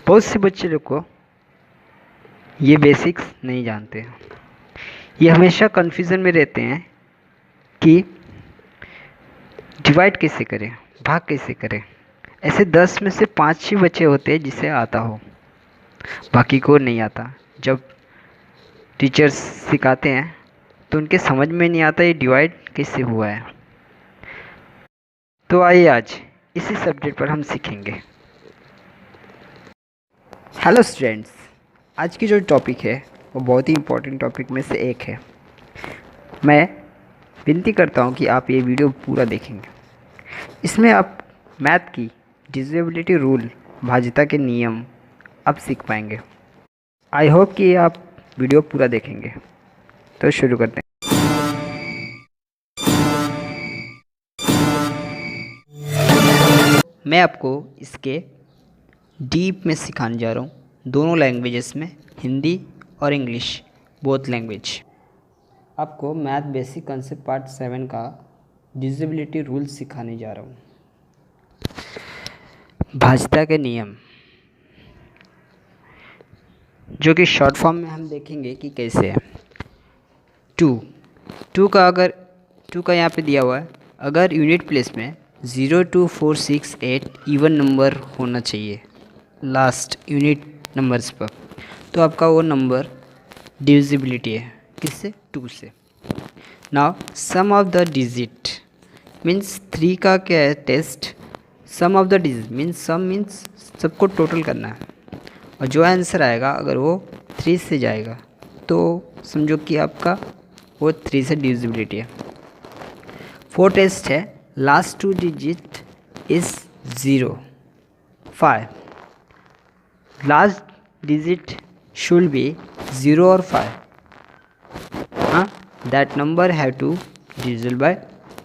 बहुत से बच्चे लोग को ये बेसिक्स नहीं जानते हैं। ये हमेशा कन्फ्यूज़न में रहते हैं कि डिवाइड कैसे करें, भाग कैसे करें। ऐसे 10 में से 5 ही बच्चे होते हैं जिसे आता हो, बाकी को नहीं आता। जब टीचर्स सिखाते हैं तो उनके समझ में नहीं आता ये डिवाइड कैसे हुआ है। तो आइए आज इसी सब्जेक्ट पर हम सीखेंगे। हेलो स्टूडेंट्स, आज की जो टॉपिक है वो बहुत ही इम्पोर्टेंट टॉपिक में से एक है। मैं विनती करता हूँ कि आप ये वीडियो पूरा देखेंगे। इसमें आप मैथ की डिविजिबिलिटी रूल, भाज्यता के नियम आप सीख पाएंगे। आई होप कि आप वीडियो पूरा देखेंगे। तो शुरू करते हैं। मैं आपको इसके डीप में सिखाने जा रहा हूँ, दोनों लैंग्वेजेस में, हिंदी और इंग्लिश, बोथ लैंग्वेज। आपको मैथ बेसिक कंसेप्ट पार्ट 7 का डिविजिबिलिटी रूल सिखाने जा रहा हूँ। भाज्यता के नियम, जो कि शॉर्ट फॉर्म में हम देखेंगे कि कैसे है। टू का यहाँ पे दिया हुआ है, अगर यूनिट प्लेस में 0 2 4 6 8 इवन नंबर होना चाहिए लास्ट यूनिट नंबर्स पर, तो आपका वो नंबर डिविजिबिलिटी है। किससे? 2 से। Now sum of the digit means 3 का क्या है test. Sum of the digit means sum means सबको टोटल करना है, और जो आंसर आएगा अगर वो 3 से जाएगा तो समझो कि आपका वो 3 से डिविजिबिलिटी है। 4 टेस्ट है, last 2 digit is 0 5, last digit should be 0 और 5, that number have to divisible by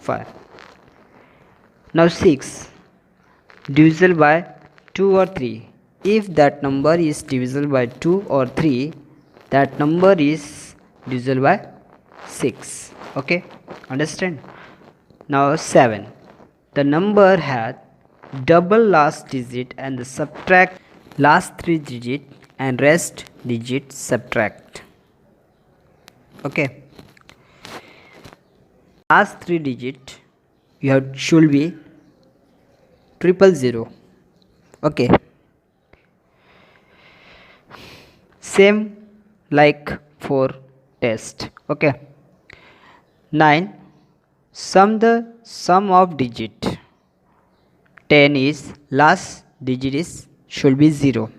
5. Now 6 divisible by 2 or 3. If that number is divisible by 2 or 3, that number is divisible by 6. Okay, understand? Now 7, the number had double last digit and the subtract last 3 digit and rest digit subtract. Okay, last 3 digit you have should be 000. Okay, same like for test. Okay, 9 sum of digit 10 is last digit is should be 0.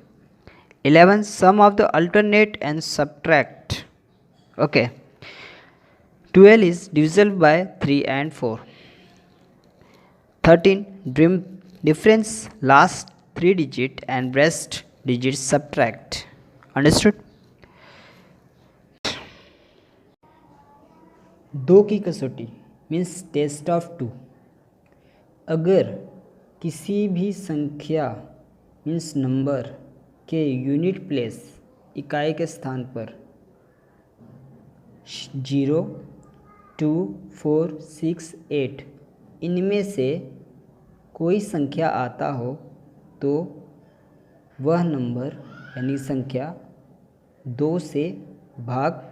11 sum of the alternate and subtract. Okay, 12 is divisible by 3 and 4. 13 difference last 3 digit and rest digits subtract. Understood? 2 की कसौटी means test of 2। अगर किसी भी संख्या means number के unit place इकाई के स्थान पर 0 2 4 6 8 इनमें से कोई संख्या आता हो तो वह नंबर यानी संख्या 2 से भाग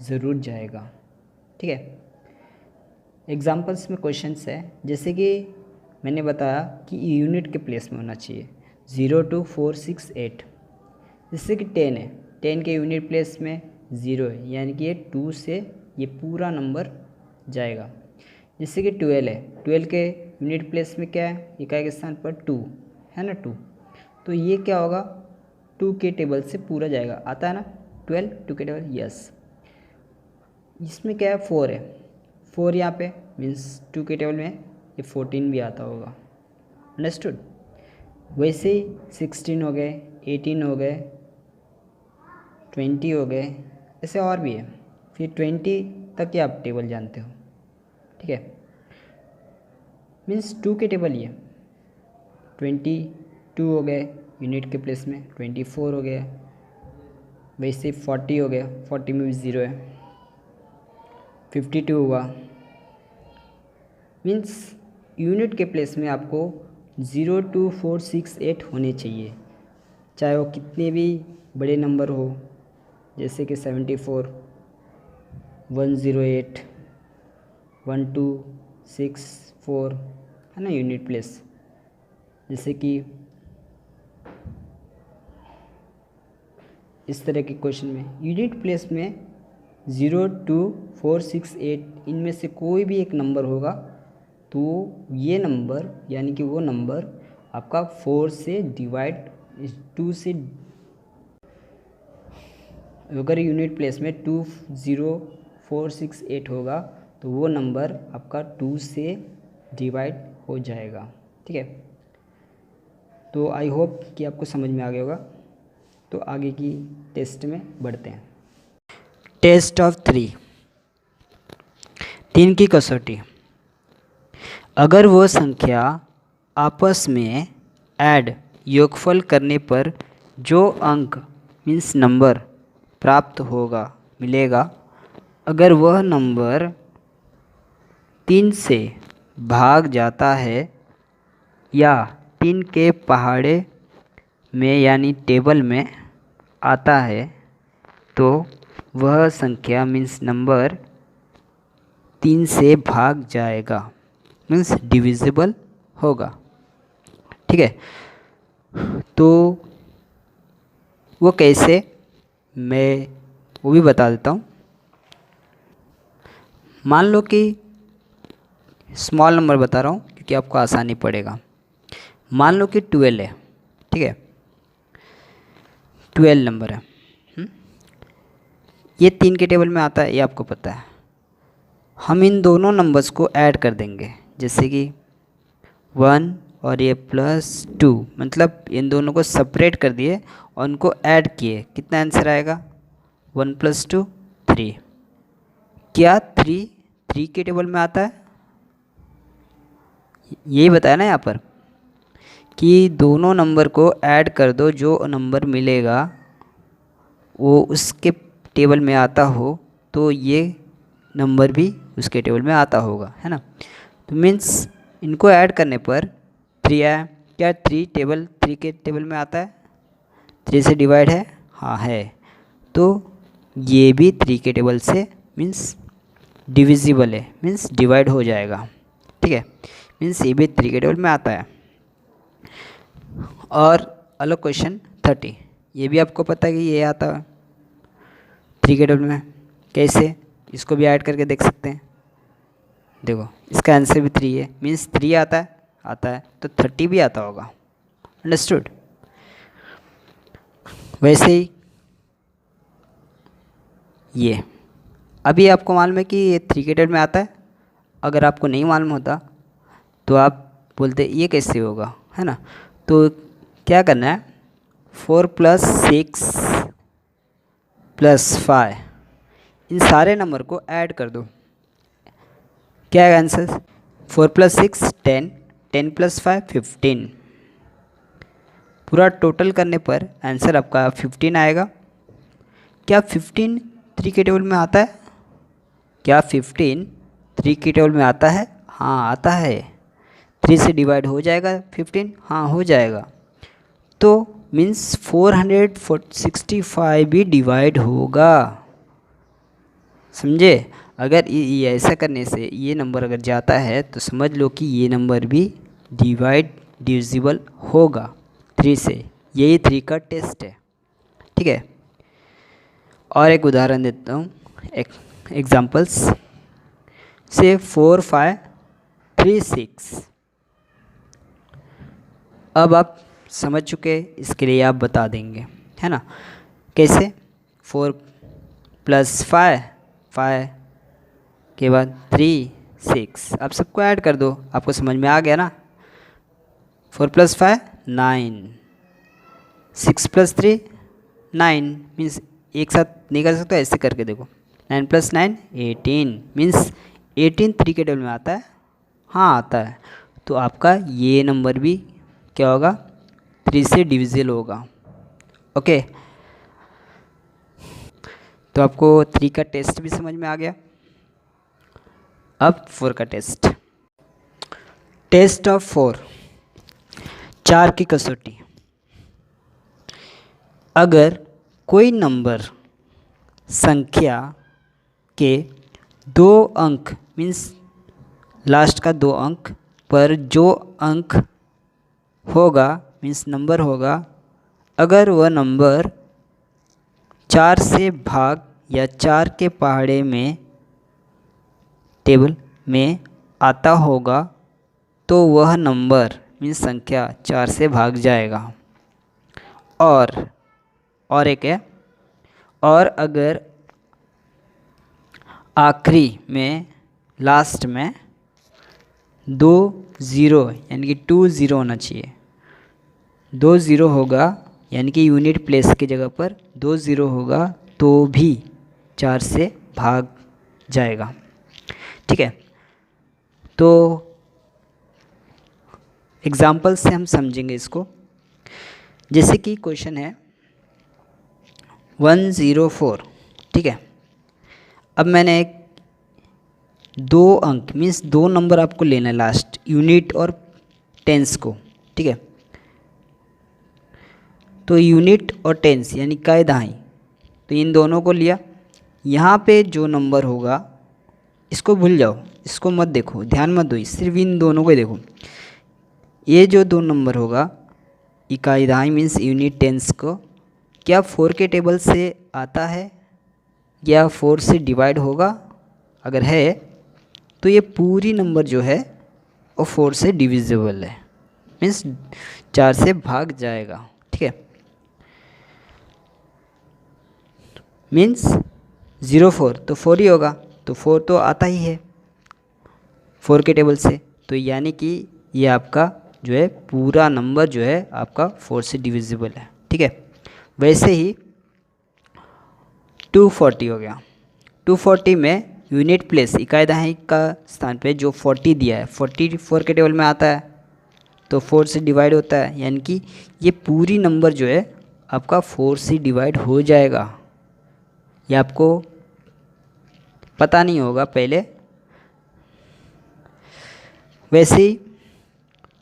ज़रूर जाएगा। ठीक है, एग्जाम्पल्स में क्वेश्चंस है, जैसे कि मैंने बताया कि यूनिट के प्लेस में होना चाहिए 0 2 4 6 8। जैसे कि 10 है, 10 के यूनिट प्लेस में 0 है, यानी कि ये 2 से ये पूरा नंबर जाएगा। जैसे कि 12 है, 12 के यूनिट प्लेस में क्या है, इकाई के स्थान पर 2 है ना, 2, तो ये क्या होगा 2 के टेबल से पूरा जाएगा। आता है ना 12 2 के टेबल, यस। इसमें क्या है 4 है, 4 यहाँ पे मीन्स 2 के टेबल में ये 14 भी आता होगा। अंडरस्टूड? वैसे ही 16 हो गए, 18 हो गए, 20 हो गए, ऐसे और भी है। फिर 20 तक ही आप टेबल जानते हो। ठीक है, मीन्स 2 के टेबल ये 22 हो गए यूनिट के प्लेस में, 24 हो गया, वैसे 40 हो गया, 40 में भी 0 है, 52 हुआ। मीन्स यूनिट के प्लेस में आपको 0 2 4 6 8 होने चाहिए। चाहे वो कितने भी बड़े नंबर हो, जैसे कि 74, 108, 1264, है ना, यूनिट प्लेस। जैसे कि इस तरह के क्वेश्चन में यूनिट प्लेस में 0, 2, 4, 6, 8 इनमें से कोई भी एक नंबर होगा तो ये नंबर यानी कि वो नंबर आपका 4 से डिवाइड 2 से, अगर यूनिट प्लेस में 2, 0, 4, 6, 8 होगा तो वो नंबर आपका 2 से डिवाइड हो जाएगा। ठीक है, तो आई होप कि आपको समझ में आ गया होगा। तो आगे की टेस्ट में बढ़ते हैं। टेस्ट ऑफ 3 की कसौटी। अगर वो संख्या आपस में ऐड योगफल करने पर जो अंक मीन्स नंबर प्राप्त होगा मिलेगा, अगर वह नंबर 3 से भाग जाता है या 3 के पहाड़े में यानी टेबल में आता है तो वह संख्या मीन्स नंबर 3 से भाग जाएगा, मीन्स डिविजिबल होगा। ठीक है, तो वो कैसे, मैं वो भी बता देता हूँ। मान लो कि स्मॉल नंबर बता रहा हूँ क्योंकि आपको आसानी पड़ेगा। मान लो कि 12 है। ठीक है, 12 नंबर है। ये 3 के टेबल में आता है, ये आपको पता है। हम इन दोनों नंबर्स को ऐड कर देंगे, जैसे कि 1 और ये +2, मतलब इन दोनों को सेपरेट कर दिए और उनको ऐड किए, कितना आंसर आएगा? 1 + 2 3। क्या 3 के टेबल में आता है? यही बताया ना यहाँ पर कि दोनों नंबर को ऐड कर दो, जो नंबर मिलेगा वो उसके टेबल में आता हो तो ये नंबर भी उसके टेबल में आता होगा, है ना। तो मीन्स इनको ऐड करने पर 3 आया। क्या 3 के टेबल में आता है? 3 से डिवाइड है, हाँ है। तो ये भी 3 के टेबल से मीन्स डिविजिबल है, मीन्स डिवाइड हो जाएगा। ठीक है, मीन्स ये भी 3 के टेबल में आता है। और अलग क्वेश्चन 30, ये भी आपको पता है कि ये आता है 3 के टेबल में। कैसे? इसको भी ऐड करके देख सकते हैं। देखो इसका आंसर भी 3 है, मीन्स 3 आता है तो 30 भी आता होगा। अंडरस्टूड? वैसे ही ये अभी आपको मालूम है कि ये 3 के टेबल में आता है। अगर आपको नहीं मालूम होता तो आप बोलते ये कैसे होगा, है ना। तो क्या करना है, 4 + 6 + 5 इन सारे नंबर को ऐड कर दो। क्या है आंसर? 4 + 6 10, 10 + 5 15। पूरा टोटल करने पर आंसर आपका 15 आएगा। क्या 15 3 के टेबल में आता है? क्या 15 3 के टेबल में आता है? हाँ आता है। 3 से डिवाइड हो जाएगा 15? हाँ हो जाएगा। तो मीन्स 465 भी डिवाइड होगा। समझे? अगर ये ऐसा करने से ये नंबर अगर जाता है तो समझ लो कि ये नंबर भी डिविजिबल होगा 3 से। यही 3 का टेस्ट है। ठीक है, और एक उदाहरण देता हूँ, एक एग्जांपल्स से 4 5 3 6। अब आप समझ चुके, इसके लिए आप बता देंगे, है ना। कैसे? 4 + 5 के बाद 3 6, आप सबको ऐड कर दो, आपको समझ में आ गया ना। 4 + 5 9, 6 + 3 9, मीन्स एक साथ नहीं कर सकते, ऐसे करके देखो। 9 + 9 18, मीन्स 18 3 के टेबल में आता है। हाँ आता है। तो आपका ये नंबर भी क्या होगा? 3 से डिविजिबल होगा। ओके, तो आपको 3 का टेस्ट भी समझ में आ गया। अब 4 का टेस्ट। टेस्ट ऑफ 4, 4 की कसौटी। अगर कोई नंबर संख्या के 2 अंक मीन्स लास्ट का 2 अंक पर जो अंक होगा मीन्स नंबर होगा, अगर वह नंबर 4 से भाग या 4 के पहाड़े में टेबल में आता होगा तो वह नंबर मीन्स संख्या 4 से भाग जाएगा। और एक है, और अगर आखिरी में लास्ट में 2 ज़ीरो यानी कि 2 ज़ीरो होना चाहिए, 2 ज़ीरो होगा यानी कि यूनिट प्लेस की जगह पर 2 ज़ीरो होगा तो भी 4 से भाग जाएगा। ठीक है, तो एग्जाम्पल से हम समझेंगे इसको। जैसे कि क्वेश्चन है 104। ठीक है, अब मैंने 2 अंक मीन्स 2 नंबर आपको लेना है लास्ट यूनिट और टेंस को। ठीक है, तो यूनिट और टेंस यानी काय दहाई, तो इन दोनों को लिया। यहाँ पे जो नंबर होगा इसको भूल जाओ, इसको मत देखो, ध्यान मत दो, सिर्फ इन दोनों को ही देखो। ये जो 2 नंबर होगा इकाई दहाई मीन्स यूनिट टेंस को, क्या 4 के टेबल से आता है या 4 से डिवाइड होगा? अगर है तो ये पूरी नंबर जो है वो 4 से डिविजिबल है मीन्स 4 से भाग जाएगा। ठीक है, मीन्स 04 तो 4 ही होगा, तो 4 तो आता ही है 4 के टेबल से, तो यानी कि ये आपका जो है पूरा नंबर जो है आपका 4 से डिविजिबल है। ठीक है, वैसे ही 240 हो गया। 240 में यूनिट प्लेस इकाई दहाई का स्थान पे जो 40 दिया है 44 के टेबल में आता है तो 4 से डिवाइड होता है, यानी कि ये पूरी नंबर जो है आपका 4 से डिवाइड हो जाएगा। ये आपको पता नहीं होगा पहले। वैसे ही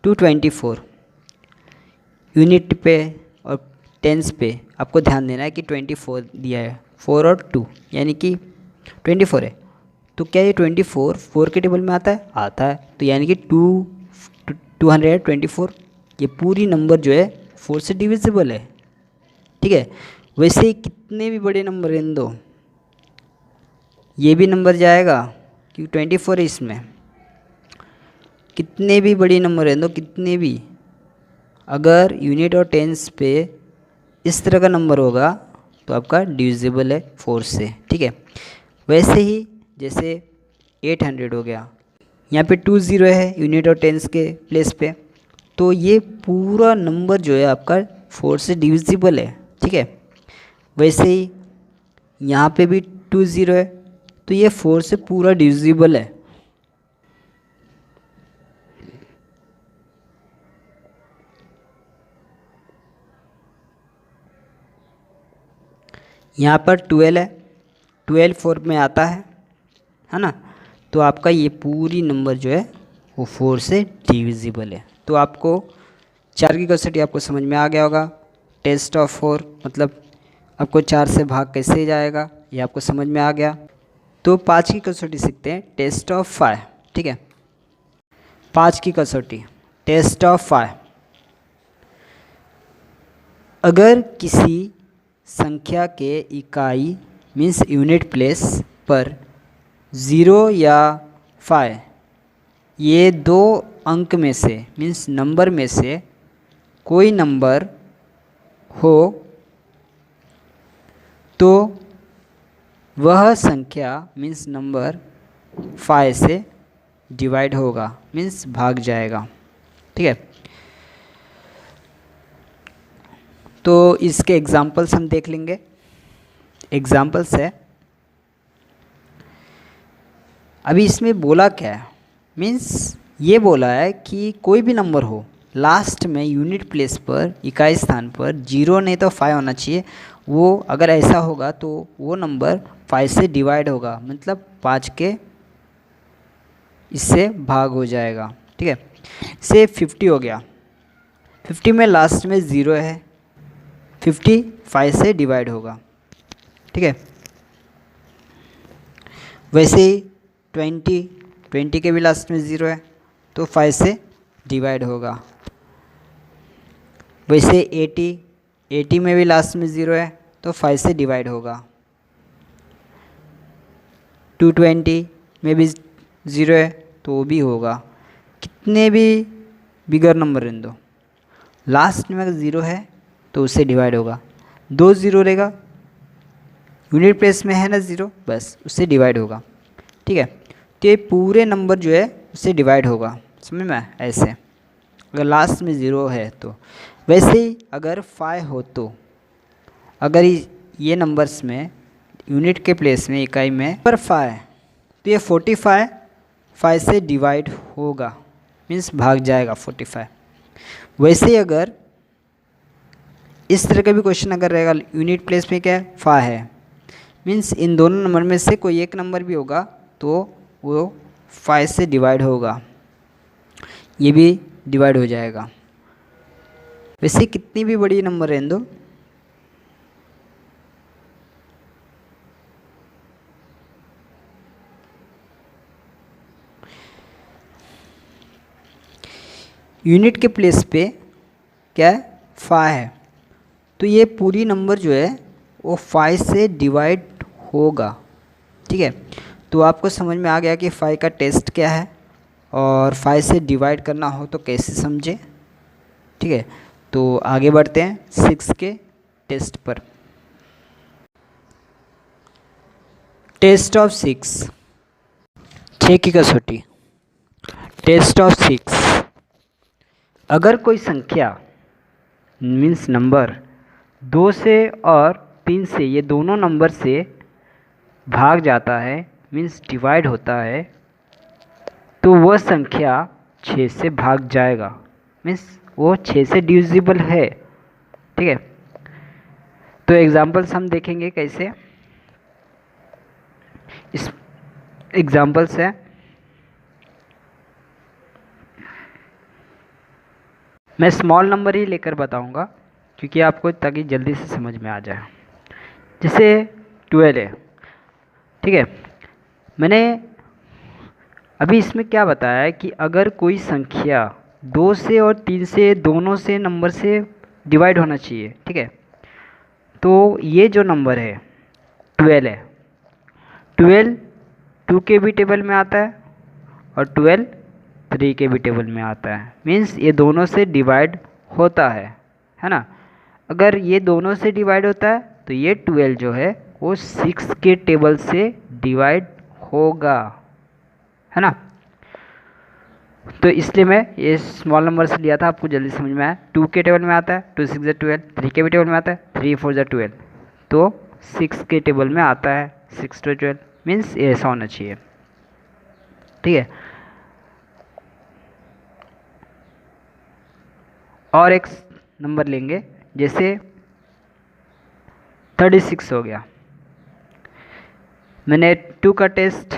224 यूनिट पे और टेंस पे आपको ध्यान देना है कि 24 दिया है, 4 और 2 यानी कि 24 है, तो क्या ये 24 4 के टेबल में आता है? आता है, तो यानी कि 224 ये पूरी नंबर जो है 4 से डिविजिबल है। ठीक है, वैसे ही कितने भी बड़े नंबर रहने दो ये भी नंबर जाएगा क्योंकि 24 है इसमें। कितने भी बड़ी नंबर रहने दो, कितने भी, अगर यूनिट और टेंस पे इस तरह का नंबर होगा तो आपका डिविजिबल है 4 से। ठीक है, वैसे ही जैसे 800 हो गया, यहाँ पे 20 है यूनिट और टेंस के प्लेस पे, तो ये पूरा नंबर जो है आपका 4 से डिविजिबल है। ठीक है, वैसे ही यहाँ पे भी 20 है तो ये 4 से पूरा डिविजिबल है। यहाँ पर 12 है, 12 4 में आता है ना, तो आपका ये पूरी नंबर जो है वो 4 से डिविजिबल है। तो आपको 4 की कसौटी आपको समझ में आ गया होगा। टेस्ट ऑफ 4 मतलब आपको 4 से भाग कैसे जाएगा ये आपको समझ में आ गया। तो 5 की कसौटी सीखते हैं, टेस्ट ऑफ 5। ठीक है, 5 की कसौटी टेस्ट ऑफ 5। अगर किसी संख्या के इकाई मीन्स यूनिट प्लेस पर 0 या 5 ये 2 अंक में से मीन्स नंबर में से कोई नंबर हो तो वह संख्या मीन्स नंबर 5 से डिवाइड होगा मीन्स भाग जाएगा। ठीक है, तो इसके एग्जाम्पल्स हम देख लेंगे। एग्जाम्पल्स है, अभी इसमें बोला क्या है, मीन्स ये बोला है कि कोई भी नंबर हो लास्ट में यूनिट प्लेस पर इकाई स्थान पर 0 नहीं तो 5 होना चाहिए, वो अगर ऐसा होगा तो वो नंबर 5 से डिवाइड होगा मतलब 5 के इससे भाग हो जाएगा। ठीक है, से 50 हो गया, 50 में लास्ट में 0 है 55 से डिवाइड होगा, ठीक है। वैसे ही 20 के भी लास्ट में 0 है तो 5 से डिवाइड होगा। वैसे 80 में भी लास्ट में 0 है तो 5 से डिवाइड होगा। 220 में भी 0 है तो वो भी होगा। कितने भी बिगर नंबर रहने दो, लास्ट में अगर 0 है तो उससे डिवाइड होगा। 2 0 रहेगा, यूनिट प्लेस में है ना 0, बस उससे डिवाइड होगा, ठीक है। तो ये पूरे नंबर जो है उससे डिवाइड होगा, समझ में? ऐसे अगर लास्ट में 0 है तो। वैसे ही अगर 5 हो तो, अगर ये नंबर्स में यूनिट के प्लेस में इकाई में पर 5 तो ये 45 5 से डिवाइड होगा, मीन्स भाग जाएगा 45। वैसे ही अगर इस तरह का भी क्वेश्चन अगर रहेगा, यूनिट प्लेस में क्या है 5 है, मीन्स इन दोनों नंबर में से कोई एक नंबर भी होगा तो वो 5 से डिवाइड होगा, ये भी डिवाइड हो जाएगा। वैसे कितनी भी बड़ी नंबर रहने दो, यूनिट के प्लेस पे क्या है 5 है तो ये पूरी नंबर जो है वो 5 से डिवाइड होगा, ठीक है। तो आपको समझ में आ गया कि 5 का टेस्ट क्या है और 5 से डिवाइड करना हो तो कैसे समझे, ठीक है। तो आगे बढ़ते हैं 6 के टेस्ट पर। टेस्ट ऑफ 6 की कसौटी। टेस्ट ऑफ 6, अगर कोई संख्या मीन्स नंबर 2 से और 3 से, ये दोनों नंबर से भाग जाता है मीन्स डिवाइड होता है, तो वह संख्या 6 से भाग जाएगा, मीन्स वो 6 से डिविजिबल है, ठीक है। तो एग्जांपल्स हम देखेंगे कैसे। इस एग्जांपल्स है, मैं स्मॉल नंबर ही लेकर बताऊंगा क्योंकि आपको ताकि जल्दी से समझ में आ जाए। जैसे 12 है, ठीक है। मैंने अभी इसमें क्या बताया है कि अगर कोई संख्या 2 से और 3 से दोनों से नंबर से डिवाइड होना चाहिए, ठीक है। तो ये जो नंबर है 12 है, 12 2 के भी टेबल में आता है और 12 3 के भी टेबल में आता है, मीन्स ये दोनों से डिवाइड होता है ना। अगर ये दोनों से डिवाइड होता है तो ये 12 जो है वो 6 के टेबल से डिवाइड होगा, है ना। तो इसलिए मैं ये स्मॉल नंबर से लिया था, आपको जल्दी समझ में आया। 2 के टेबल में आता है 2 6 12, 3 के भी टेबल में आता है 3 4 12, तो 6 के टेबल में आता है 6 to 12, मीन्स ऐसा होना चाहिए, ठीक है। और एक नंबर लेंगे, जैसे 36 हो गया। मैंने 2 का टेस्ट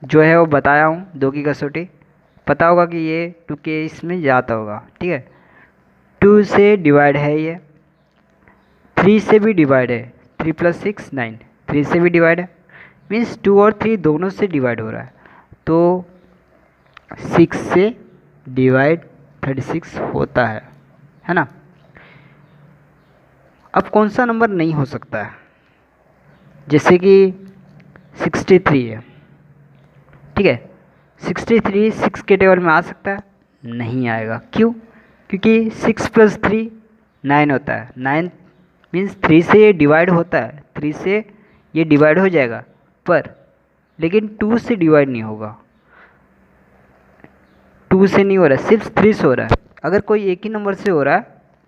जो है वो बताया हूँ, 2 की कसौटी पता होगा कि ये 2 के इसमें जाता होगा, ठीक है। 2 से डिवाइड है, ये 3 से भी डिवाइड है, 3 + 6 9, 3 से भी डिवाइड है, मीन्स 2 और 3 दोनों से डिवाइड हो रहा है, तो 6 से डिवाइड 36 होता है ना। अब कौन सा नंबर नहीं हो सकता है, जैसे कि 63 है, ठीक है। 63 6 के टेबल में आ सकता है? नहीं आएगा। क्यों? क्योंकि 6 + 3 9 होता है, 9 मीन्स 3 से ये डिवाइड होता है, 3 से ये डिवाइड हो जाएगा, पर लेकिन 2 से डिवाइड नहीं होगा, 2 से नहीं हो रहा है, सिर्फ 3 से हो रहा है। अगर कोई एक ही नंबर से हो रहा है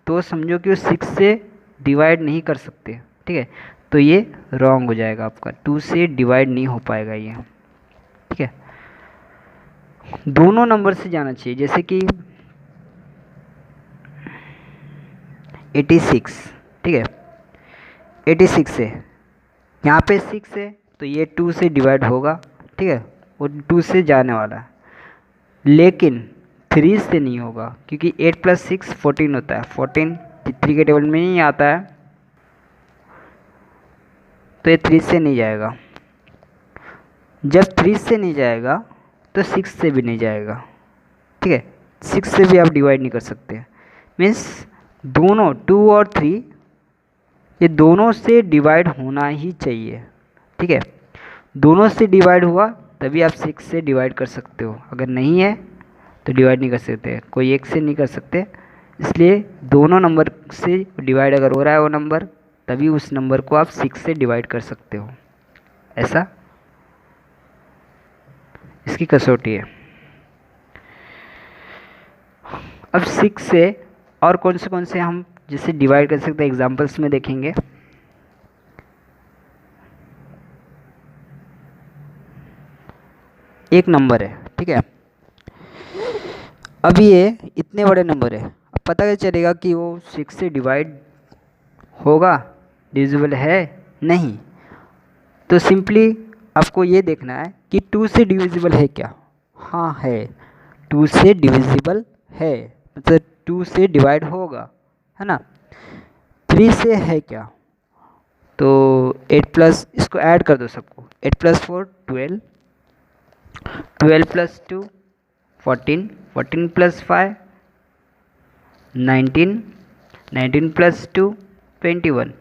तो समझो कि वो 6 से डिवाइड नहीं कर सकते, ठीक है। तो ये रॉन्ग हो जाएगा आपका, 2 से डिवाइड नहीं हो पाएगा ये, ठीक है। दोनों नंबर से जाना चाहिए, जैसे कि 86, ठीक है। 86 है, यहाँ पे 6 है तो ये 2 से डिवाइड होगा, ठीक है, वो 2 से जाने वाला है, लेकिन 3 से नहीं होगा क्योंकि 8 + 6 14 होता है, 14 3 के टेबल में नहीं आता है तो ये 3 से नहीं जाएगा। जब 3 से नहीं जाएगा तो 6 से भी नहीं जाएगा, ठीक है। 6 से भी आप डिवाइड नहीं कर सकते, मीन्स दोनों 2 और 3 ये दोनों से डिवाइड होना ही चाहिए, ठीक है। दोनों से डिवाइड हुआ तभी आप 6 से डिवाइड कर सकते हो, अगर नहीं है तो डिवाइड नहीं कर सकते, कोई एक से नहीं कर सकते। इसलिए दोनों नंबर से डिवाइड अगर हो रहा है वो नंबर, तभी उस नंबर को आप 6 से डिवाइड कर सकते हो, ऐसा इसकी कसौटी है। अब 6 से और कौन से हम जिसे डिवाइड कर सकते हैं एग्जांपल्स में देखेंगे। एक नंबर है, ठीक है। अब ये इतने बड़े नंबर है, अब पता कैसे चलेगा कि वो 6 से डिवाइड होगा, डिविजिबल है नहीं। तो सिंपली आपको ये देखना है कि 2 से डिविजिबल है क्या। हाँ है, 2 से डिविजिबल है, मतलब 2 से डिवाइड होगा, है ना। 3 से है क्या, तो 8 प्लस, इसको ऐड कर दो सबको, 8 प्लस 4 12, 12 प्लस 2 14, 14 प्लस 5 19, 19 प्लस 2 21।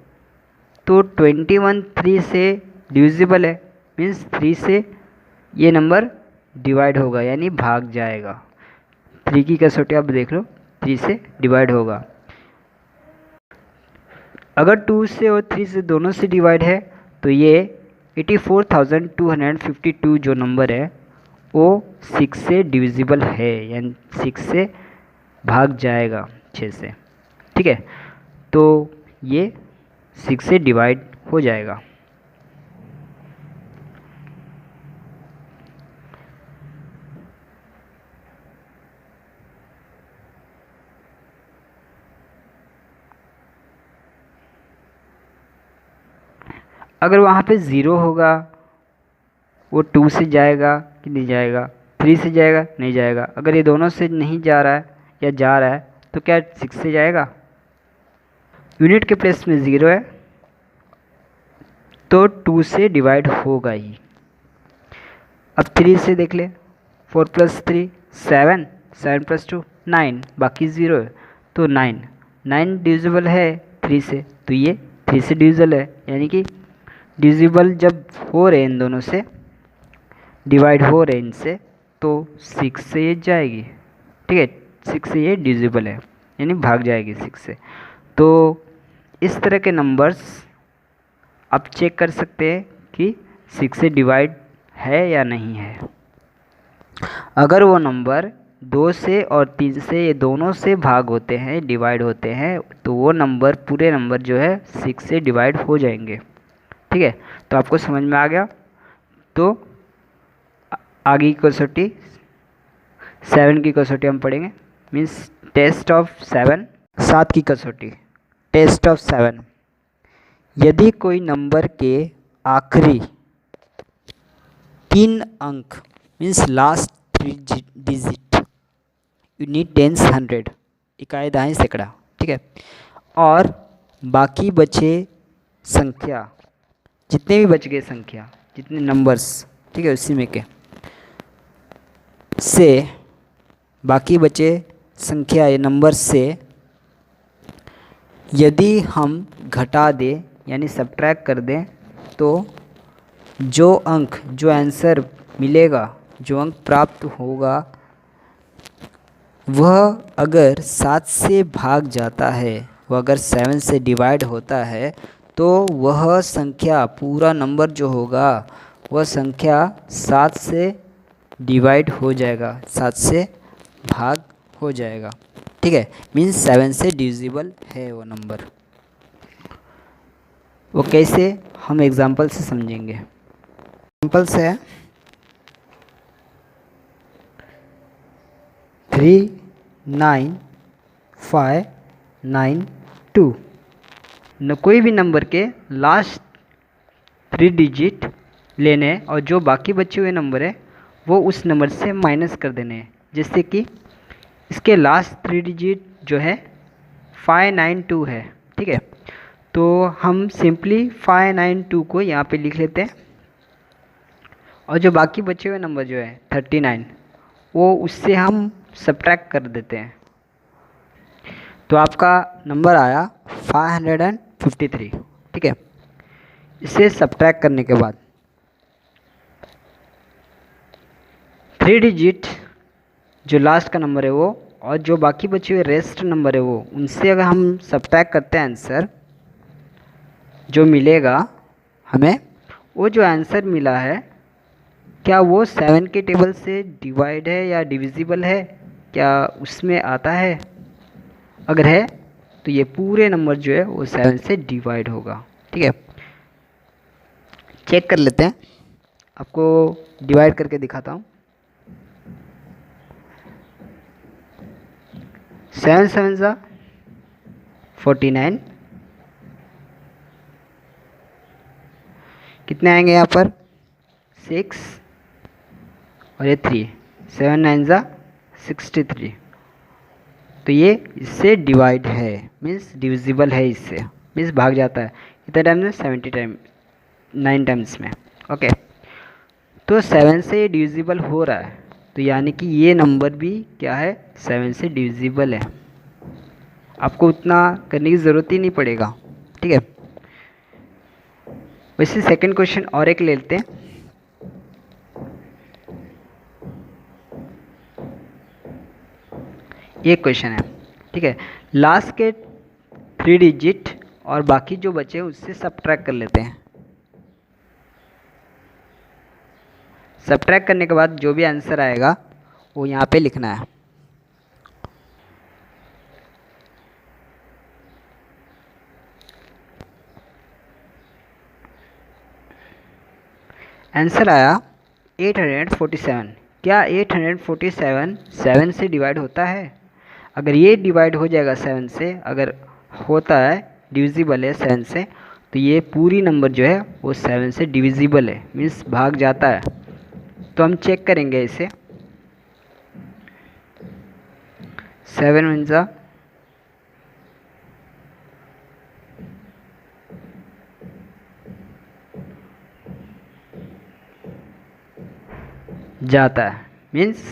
तो 21 3 से डिविजिबल है, मीन्स 3 से ये नंबर डिवाइड होगा यानी भाग जाएगा। 3 की कसौटी आप देख लो, 3 से डिवाइड होगा। अगर 2 से और 3 से दोनों से डिवाइड है तो ये 84,252 जो नंबर है वो 6 से डिविजिबल है, यानी 6 से भाग जाएगा 6 से, ठीक है। तो ये 6 से डिवाइड हो जाएगा। अगर वहाँ पे 0 होगा, वो 2 से जाएगा कि नहीं जाएगा, 3 से जाएगा नहीं जाएगा। अगर ये दोनों से नहीं जा रहा है या जा रहा है तो क्या 6 से जाएगा। यूनिट के प्लेस में 0 है तो 2 से डिवाइड होगा ही। अब 3 से देख ले, 4 प्लस 3 7, 7 प्लस 2 9, बाकी 0 है तो 9 डिविजिबल है 3 से, तो ये 3 से डिविजिबल है, यानी कि डिविजिबल जब हो रहे इन दोनों से, डिवाइड हो रहे इनसे, तो 6 से ये जाएगी, ठीक है। 6 से ये डिविजिबल है यानी भाग जाएगी 6 से। तो इस तरह के नंबर्स आप चेक कर सकते हैं कि 6 से डिवाइड है या नहीं है। अगर वो नंबर 2 से और 3 से, ये दोनों से भाग होते हैं, डिवाइड होते हैं, तो वो नंबर, पूरे नंबर जो है 6 से डिवाइड हो जाएंगे, ठीक है। तो आपको समझ में आ गया। तो आगे की कसौटी 7 की कसौटी हम पढ़ेंगे, मीन्स टेस्ट ऑफ 7। 7 की कसौटी, टेस्ट ऑफ 7। यदि कोई नंबर के आखिरी 3 अंक, means last 3 digit, unit tens 100, इकाई दहाई सैकड़ा, ठीक है, और बाकी बचे संख्या, जितने भी बच गए संख्या, जितने नंबर्स, ठीक है, उसी में के से बाकी बचे संख्या या नंबर से यदि हम घटा दें यानी सब्ट्रैक्ट कर दें, तो जो अंक, जो आंसर मिलेगा, जो अंक प्राप्त होगा, वह अगर 7 से भाग जाता है, वह अगर 7 से डिवाइड होता है, तो वह संख्या, पूरा नंबर जो होगा, वह संख्या 7 से डिवाइड हो जाएगा, 7 से भाग हो जाएगा, ठीक है। मीन्स 7 से डिविजिबल है वो नंबर। वो कैसे, हम एग्जाम्पल से समझेंगे। एग्जाम्पल्स है 3 9 5 9 2। न कोई भी नंबर के लास्ट 3 डिजिट लेने और जो बाकी बचे हुए नंबर है वो उस नंबर से माइनस कर देने हैं। जैसे कि इसके लास्ट 3 डिजिट जो है 592 है, ठीक है। तो हम सिंपली 592 को यहाँ पे लिख लेते हैं, और जो बाकी बचे हुए नंबर जो है 39, वो उससे हम सब्ट्रैक्ट कर देते हैं। तो आपका नंबर आया 553, ठीक है। इसे सब्ट्रैक्ट करने के बाद 3 डिजिट जो लास्ट का नंबर है वो, और जो बाकी बचे हुए रेस्ट नंबर है वो, उनसे अगर हम सब्ट्रैक्ट करते हैं आंसर जो मिलेगा हमें, वो जो आंसर मिला है क्या वो 7 के टेबल से डिवाइड है या डिविजिबल है, क्या उसमें आता है? अगर है तो ये पूरे नंबर जो है वो 7 से डिवाइड होगा, ठीक है। चेक कर लेते हैं, आपको डिवाइड करके दिखाता हूँ। 7 7 ज़ा 49, कितने आएंगे यहाँ पर 6 और ये 3, 7 9 ज़ा 63। तो ये इससे डिवाइड है, मीन्स डिविजिबल है, इससे मीन्स भाग जाता है। कितने टाइम्स में 70 टाइम 9 टाइम्स में, ओके। तो 7 से डिविजिबल हो रहा है, तो यानी कि ये नंबर भी क्या है 7 से डिविजिबल है। आपको उतना करने की ज़रूरत ही नहीं पड़ेगा, ठीक है। वैसे सेकंड क्वेश्चन और एक ले लेते हैं। ये क्वेश्चन है, ठीक है। लास्ट के 3 डिजिट और बाकी जो बचे उससे सब्ट्रैक्ट कर लेते हैं। सब्ट्रैक्ट करने के बाद जो भी आंसर आएगा वो यहाँ पे लिखना है। आंसर आया 847। क्या 847 7 से डिवाइड होता है? अगर ये डिवाइड हो जाएगा 7 से, अगर होता है डिविजिबल है 7 से, तो ये पूरी नंबर जो है वो 7 से डिविजिबल है, मीन्स भाग जाता है। तो हम चेक करेंगे इसे। 7 वन ज़ा जाता है, मीन्स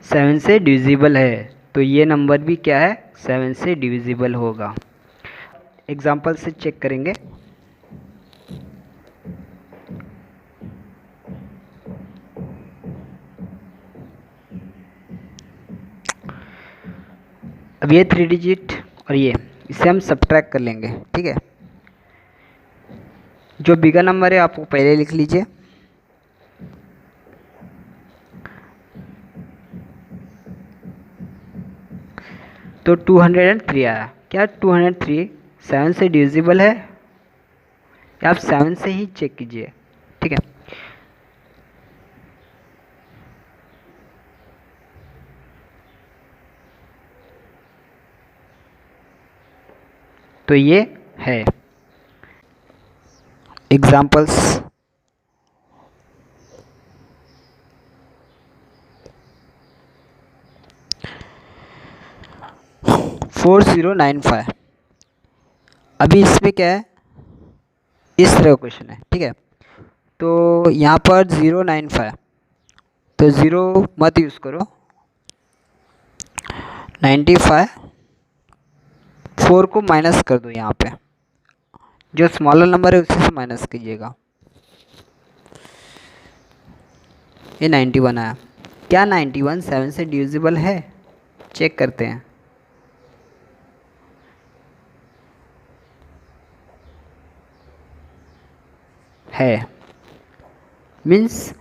7 से डिविजिबल है, तो ये नंबर भी क्या है 7 से डिविजिबल होगा। एग्जाम्पल से चेक करेंगे। अब ये 3 डिजिट और ये, इसे हम सब्ट्रैक्ट कर लेंगे, ठीक है। जो बिगर नंबर है आपको पहले लिख लीजिए। तो 203 आया। क्या 203 7 से डिविजिबल है? या आप 7 से ही चेक कीजिए, ठीक है। तो ये है। Examples, four 095। अभी इसमें क्या है, इस तरह का क्वेश्चन है, ठीक है। तो यहाँ पर 095, तो 0 मत यूज़ करो, 95 4 को माइनस कर दो। यहाँ पे जो स्मॉलर नंबर है उसी से माइनस कीजिएगा। ये 91 आया। क्या 91 7 से डिविजिबल है? चेक करते हैं। है, मीन्स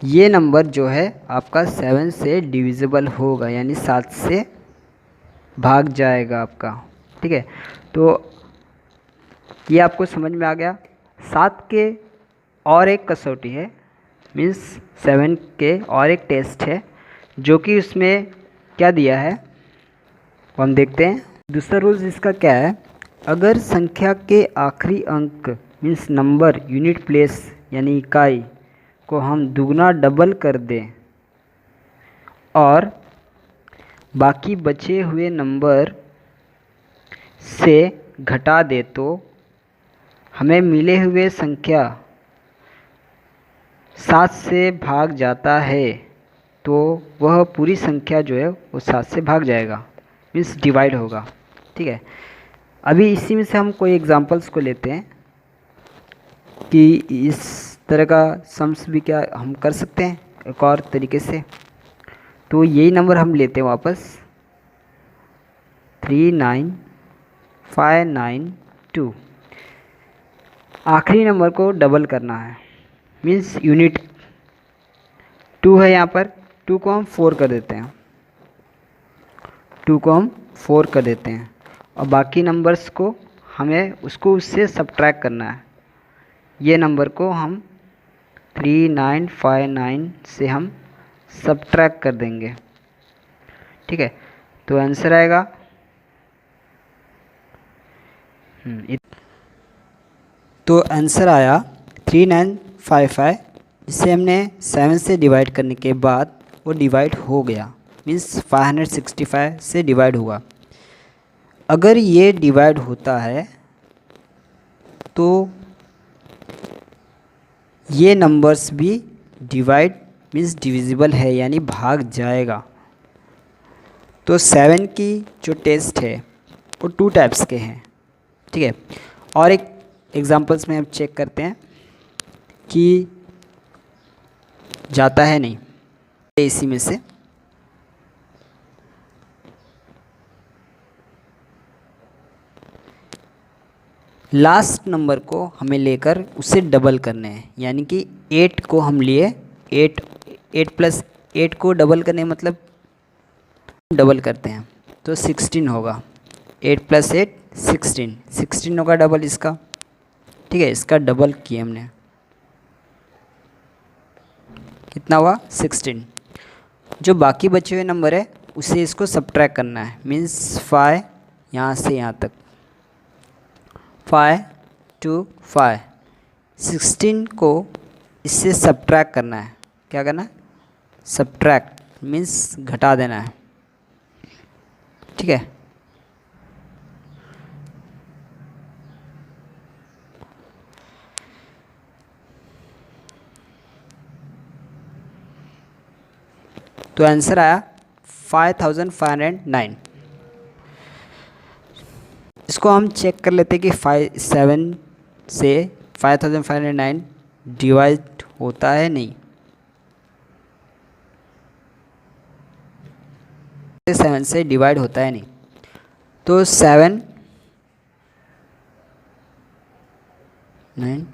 ये नंबर जो है आपका 7 से डिविजिबल होगा, यानी 7 से भाग जाएगा आपका, ठीक है। तो ये आपको समझ में आ गया। 7 के और एक कसौटी है, मीन्स 7 के और एक टेस्ट है, जो कि उसमें क्या दिया है वो हम देखते हैं। दूसरा रूल इसका क्या है, अगर संख्या के आखिरी अंक मीन्स नंबर यूनिट प्लेस यानी इकाई को हम दुगना डबल कर दें और बाकी बचे हुए नंबर से घटा दे तो हमें मिले हुए संख्या 7 से भाग जाता है, तो वह पूरी संख्या जो है वो 7 से भाग जाएगा, मीन्स डिवाइड होगा। ठीक है, अभी इसी में से हम कोई एग्जांपल्स को लेते हैं कि इस तरह का सम्स भी क्या हम कर सकते हैं एक और तरीके से। तो यही नंबर हम लेते हैं वापस 39592। आखिरी नंबर को डबल करना है, मीन्स यूनिट 2 है यहाँ पर, 2 को हम 4 कर देते हैं, 2 को हम 4 कर देते हैं और बाकी नंबर्स को हमें उसको उससे सब्ट्रैक्ट करना है। ये नंबर को हम 3959 से हम सब्ट्रैक्ट कर देंगे। ठीक है, तो आंसर आएगा तो आंसर आया 3955। जिसे हमने 7 से डिवाइड करने के बाद वो डिवाइड हो गया, मीन्स 565 से डिवाइड हुआ। अगर ये डिवाइड होता है तो ये नंबर्स भी डिवाइड मीन्स डिविजिबल है, यानी भाग जाएगा। तो 7 की जो टेस्ट है वो 2 टाइप्स के हैं। ठीक है, और एक एग्जांपल्स में हम चेक करते हैं कि जाता है नहीं इसी में से। लास्ट नंबर को हमें लेकर उसे डबल करने हैं, यानी कि 8 को हम लिए 8 प्लस 8 को डबल करने मतलब डबल करते हैं तो 16 होगा। 8 प्लस 8 16 होगा डबल इसका। ठीक है, इसका डबल किया हमने, कितना हुआ 16। जो बाकी बचे हुए नंबर है उसे इसको सब्ट्रैक्ट करना है, मीन्स 5 यहाँ से यहाँ तक 5 2 5 16 को इससे सब्ट्रैक्ट करना है। क्या करना है? सब्ट्रैक्ट मीन्स घटा देना है। ठीक है, तो आंसर आया 5509। इसको हम चेक कर लेते हैं कि 7 से 5509 डिवाइड होता है नहीं। 7 से डिवाइड होता है नहीं, तो 7 9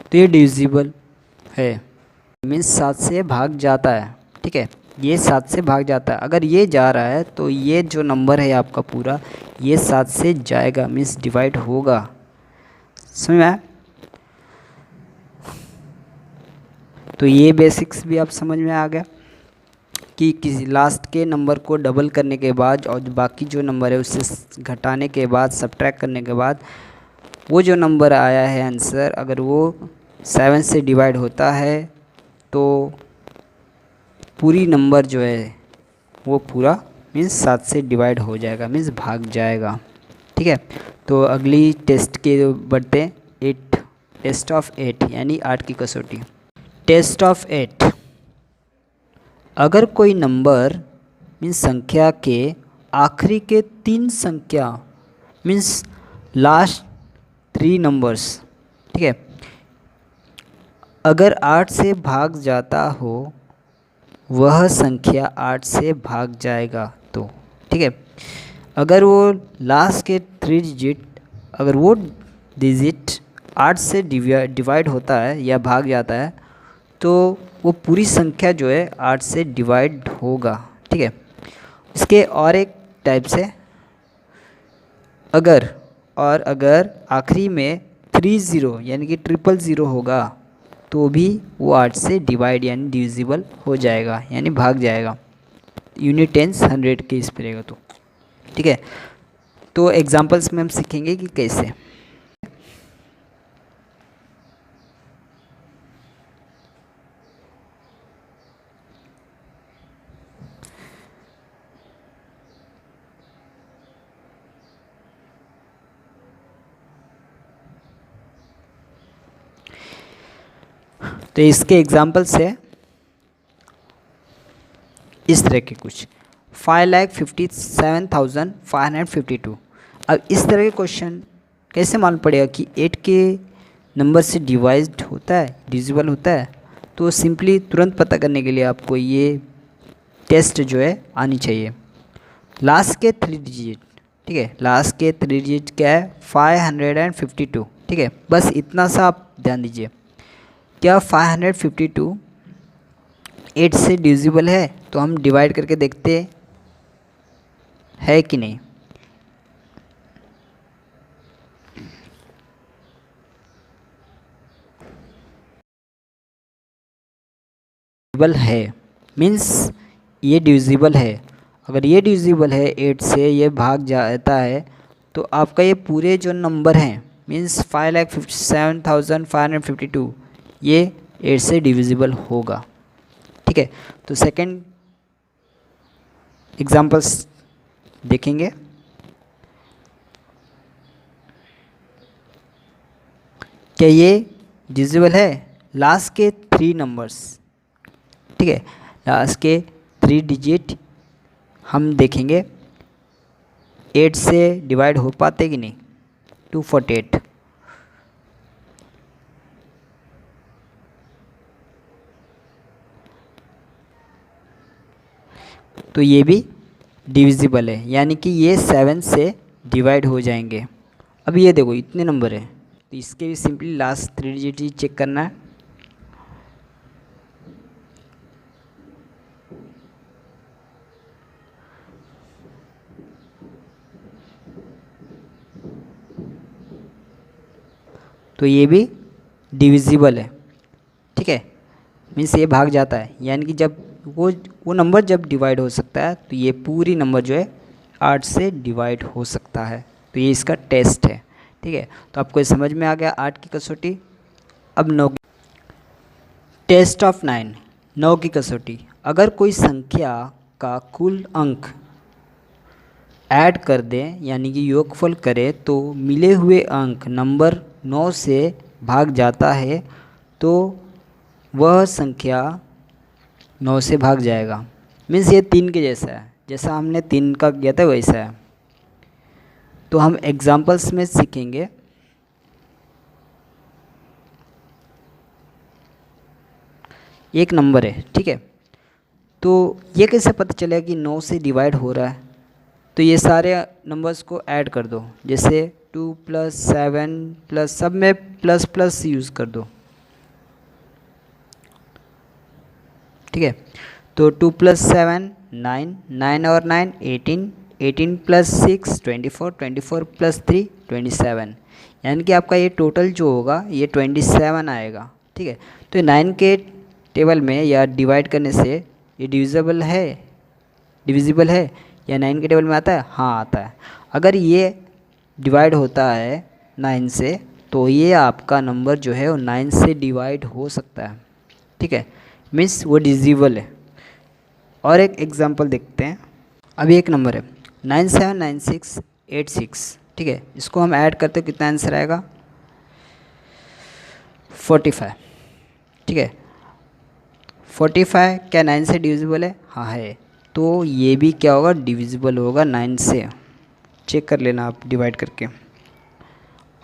तो ये डिविजिबल है, मीन्स 7 से भाग जाता है। ठीक है, ये 7 से भाग जाता है। अगर ये जा रहा है तो ये जो नंबर है आपका पूरा ये 7 से जाएगा, मीन्स डिवाइड होगा। समझ में आया? तो ये बेसिक्स भी आप समझ में आ गया कि किसी लास्ट के नंबर को डबल करने के बाद और बाकी जो नंबर है उससे घटाने के बाद सब्ट्रैक्ट करने के बाद वो जो नंबर आया है आंसर, अगर वो 7 से डिवाइड होता है तो पूरी नंबर जो है वो पूरा मीन्स 7 से डिवाइड हो जाएगा, मीन्स भाग जाएगा। ठीक है, तो अगली टेस्ट के बढ़ते हैं 8, टेस्ट ऑफ 8 यानी 8 की कसौटी। टेस्ट ऑफ 8, अगर कोई नंबर मीन्स संख्या के आखिरी के 3 संख्या मीन्स लास्ट 3 नंबर्स, ठीक है, अगर 8 से भाग जाता हो वह संख्या 8 से भाग जाएगा तो। ठीक है, अगर वो लास्ट के 3 डिजिट अगर वो डिजिट 8 से डिवाइड होता है या भाग जाता है तो वो पूरी संख्या जो है 8 से डिवाइड होगा। ठीक है, इसके और एक टाइप से अगर आखिरी में 30 यानी कि 000 होगा तो भी वो 8 से डिवाइड यानी डिविजिबल हो जाएगा, यानी भाग जाएगा। यूनिट टेंस 100 के इस पर रहेगा तो ठीक है। तो एग्जांपल्स में हम सीखेंगे कि कैसे। तो इसके एग्जांपल्स है इस तरह के कुछ 5,57,552। अब इस तरह के क्वेश्चन कैसे मालूम पड़ेगा कि 8 के नंबर से डिवाइड होता है, डिविजिबल होता है? तो सिंपली तुरंत पता करने के लिए आपको ये टेस्ट जो है आनी चाहिए। लास्ट के 3 डिजिट, ठीक है, लास्ट के 3 डिजिट क्या है? 552, ठीक है। बस इतना सा आप ध्यान दीजिए। क्या 552 8 से डिविजिबल है? तो हम डिवाइड करके देखते है कि नहीं। डिविजिबल है मीन्स ये डिविजिबल है। अगर ये डिविजिबल है 8 से, ये भाग जाता है, तो आपका ये पूरे जो नंबर हैं मीन्स 5,57,552 ये 8 से डिविजिबल होगा, ठीक है। तो सेकंड एग्जांपल्स देखेंगे। क्या ये डिविजिबल है? लास्ट के 3 नंबर्स, ठीक है, लास्ट के 3 डिजिट हम देखेंगे 8 से डिवाइड हो पाते कि नहीं। 248, तो ये भी डिविजिबल है, यानी कि ये 7 से डिवाइड हो जाएंगे। अब ये देखो इतने नंबर है, तो इसके भी सिंपली लास्ट 3 डिजिट ही चेक करना है। तो ये भी डिविजिबल है, ठीक है, मीन्स ये भाग जाता है, यानी कि जब वो नंबर जब डिवाइड हो सकता है तो ये पूरी नंबर जो है 8 से डिवाइड हो सकता है। तो ये इसका टेस्ट है, ठीक है। तो आपको समझ में आ गया 8 की कसौटी। अब 9 टेस्ट ऑफ 9, 9 की कसौटी। अगर कोई संख्या का कुल अंक ऐड कर दें यानी कि योगफल करें तो मिले हुए अंक नंबर 9 से भाग जाता है, तो वह संख्या 9 से भाग जाएगा। मीन्स ये 3 के जैसा है, जैसा हमने 3 का किया था वैसा है। तो हम एग्जांपल्स में सीखेंगे। एक नंबर है, ठीक है, तो ये कैसे पता चलेगा कि 9 से डिवाइड हो रहा है? तो ये सारे नंबर्स को ऐड कर दो, जैसे 2 + 7 + सब में प्लस प्लस यूज़ कर दो, ठीक है। तो 2 + 7 9, 9 और 9 18, 18 + 6 24, 24 + 3 27, यानी कि आपका ये टोटल जो होगा ये 27 आएगा, ठीक है। तो 9 के टेबल में या डिवाइड करने से ये डिविजिबल है या 9 के टेबल में आता है? हाँ आता है। अगर ये डिवाइड होता है 9 से तो ये आपका नंबर जो है वो 9 से डिवाइड हो सकता है, ठीक है, मीन्स वो डिविजिबल है। और एक एग्जांपल देखते हैं। अभी एक नंबर है 979686, ठीक है, इसको हम ऐड करते हैं कितना आंसर आएगा? 45, ठीक है। 45 क्या 9 से डिविजिबल है? हाँ है। तो ये भी क्या होगा? डिविजिबल होगा 9 से। चेक कर लेना आप डिवाइड करके।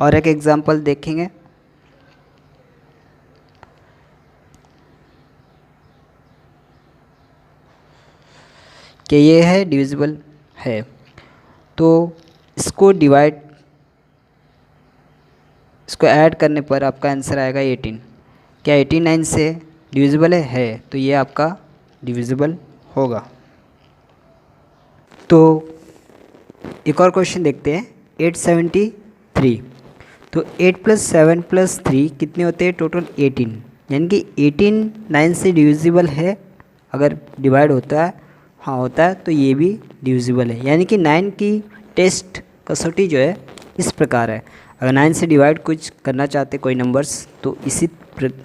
और एक एग्जांपल देखेंगे। कि ये है डिविजिबल है, तो इसको ऐड करने पर आपका आंसर आएगा 18। क्या 18 9 से डिविजिबल है? तो ये आपका डिविजिबल होगा। तो एक और क्वेश्चन देखते हैं 873। तो 8 + 7 + 3 कितने होते हैं टोटल 18, यानी कि 18 9 से डिविजिबल है। अगर डिवाइड होता है, हाँ होता है, तो ये भी डिविजिबल है। यानी कि 9 की टेस्ट कसौटी जो है इस प्रकार है। अगर 9 से डिवाइड कुछ करना चाहते कोई नंबर्स, तो इसी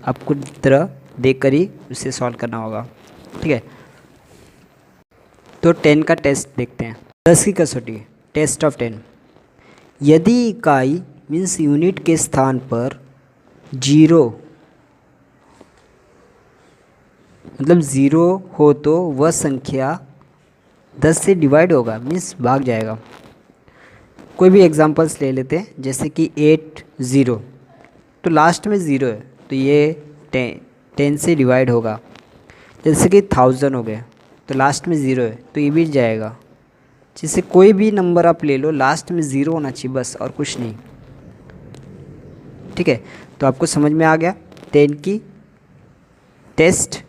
आपको तरह देख कर ही उसे सॉल्व करना होगा, ठीक है। तो 10 का टेस्ट देखते हैं। 10 की कसौटी, टेस्ट ऑफ 10। यदि इकाई मीन्स यूनिट के स्थान पर 0 मतलब 0 हो तो वह संख्या 10 से डिवाइड होगा, मीन्स भाग जाएगा। कोई भी एग्जांपल्स ले लेते हैं, जैसे कि 8 0, तो लास्ट में 0 है तो ये 10 से डिवाइड होगा। जैसे कि 1000 हो गया तो लास्ट में 0 है तो ये भी जाएगा। जैसे कोई भी नंबर आप ले लो, लास्ट में 0 होना चाहिए बस, और कुछ नहीं, ठीक है। तो आपको समझ में आ गया 10 की टेस्ट,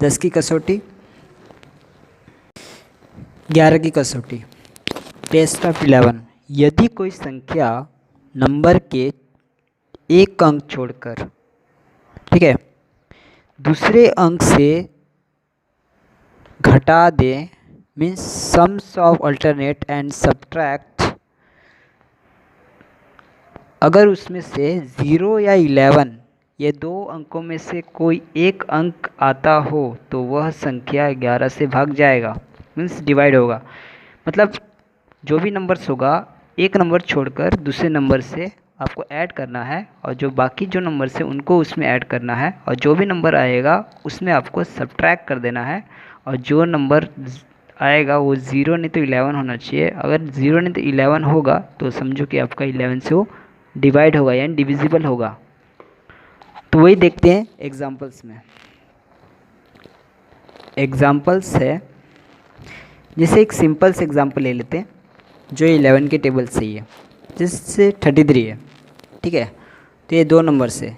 10 की कसौटी। 11 की कसौटी, टेस्ट ऑफ 11। यदि कोई संख्या नंबर के एक अंक छोड़कर, ठीक है, दूसरे अंक से घटा दे, means sums of alternate and subtract, अगर उसमें से 0 या 11 ये दो अंकों में से कोई एक अंक आता हो तो वह संख्या 11 से भाग जाएगा, मीन्स डिवाइड होगा। मतलब जो भी नंबर्स होगा, एक नंबर छोड़कर दूसरे नंबर से आपको ऐड करना है, और जो बाकी जो नंबर्स है उनको उसमें ऐड करना है, और जो भी नंबर आएगा उसमें आपको सब्ट्रैक्ट कर देना है। और जो नंबर आएगा वो 0 नहीं तो 11 होना चाहिए। अगर 0 नहीं तो 11 होगा तो समझो कि आपका 11 से वो डिवाइड होगा, यानी डिविजिबल होगा। तो वही देखते हैं एग्जाम्पल्स में। एग्जाम्पल्स है, जैसे एक सिंपल से एग्जाम्पल ले लेते हैं जो 11 के टेबल से ही है, जिससे 33 है, ठीक है। तो ये दो नंबर से,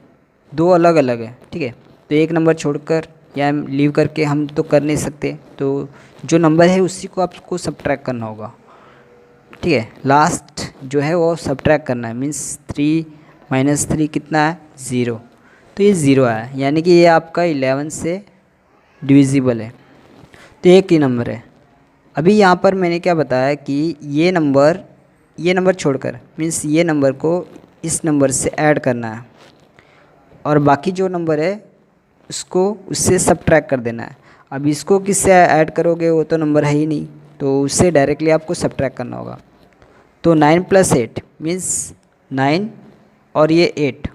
दो अलग अलग है, ठीक है। तो एक नंबर छोड़कर या लीव करके हम तो कर नहीं सकते, तो जो नंबर है उसी को आपको सब्ट्रैक्ट करना होगा, ठीक है। लास्ट जो है वो सब्ट्रैक्ट करना है, मीन्स 3 - 3 कितना है 0, तो ये 0 आया, यानी कि ये आपका 11 से डिविजिबल है। तो एक ही नंबर है। अभी यहाँ पर मैंने क्या बताया कि ये नंबर छोड़कर, मीन्स ये नंबर को इस नंबर से ऐड करना है, और बाकी जो नंबर है उसको उससे सब्ट्रैक्ट कर देना है। अब इसको किससे ऐड करोगे, वो तो नंबर है ही नहीं, तो उससे डायरेक्टली आपको सब्ट्रैक्ट करना होगा। तो 9 + 8 मीन्स 9 और ये 8,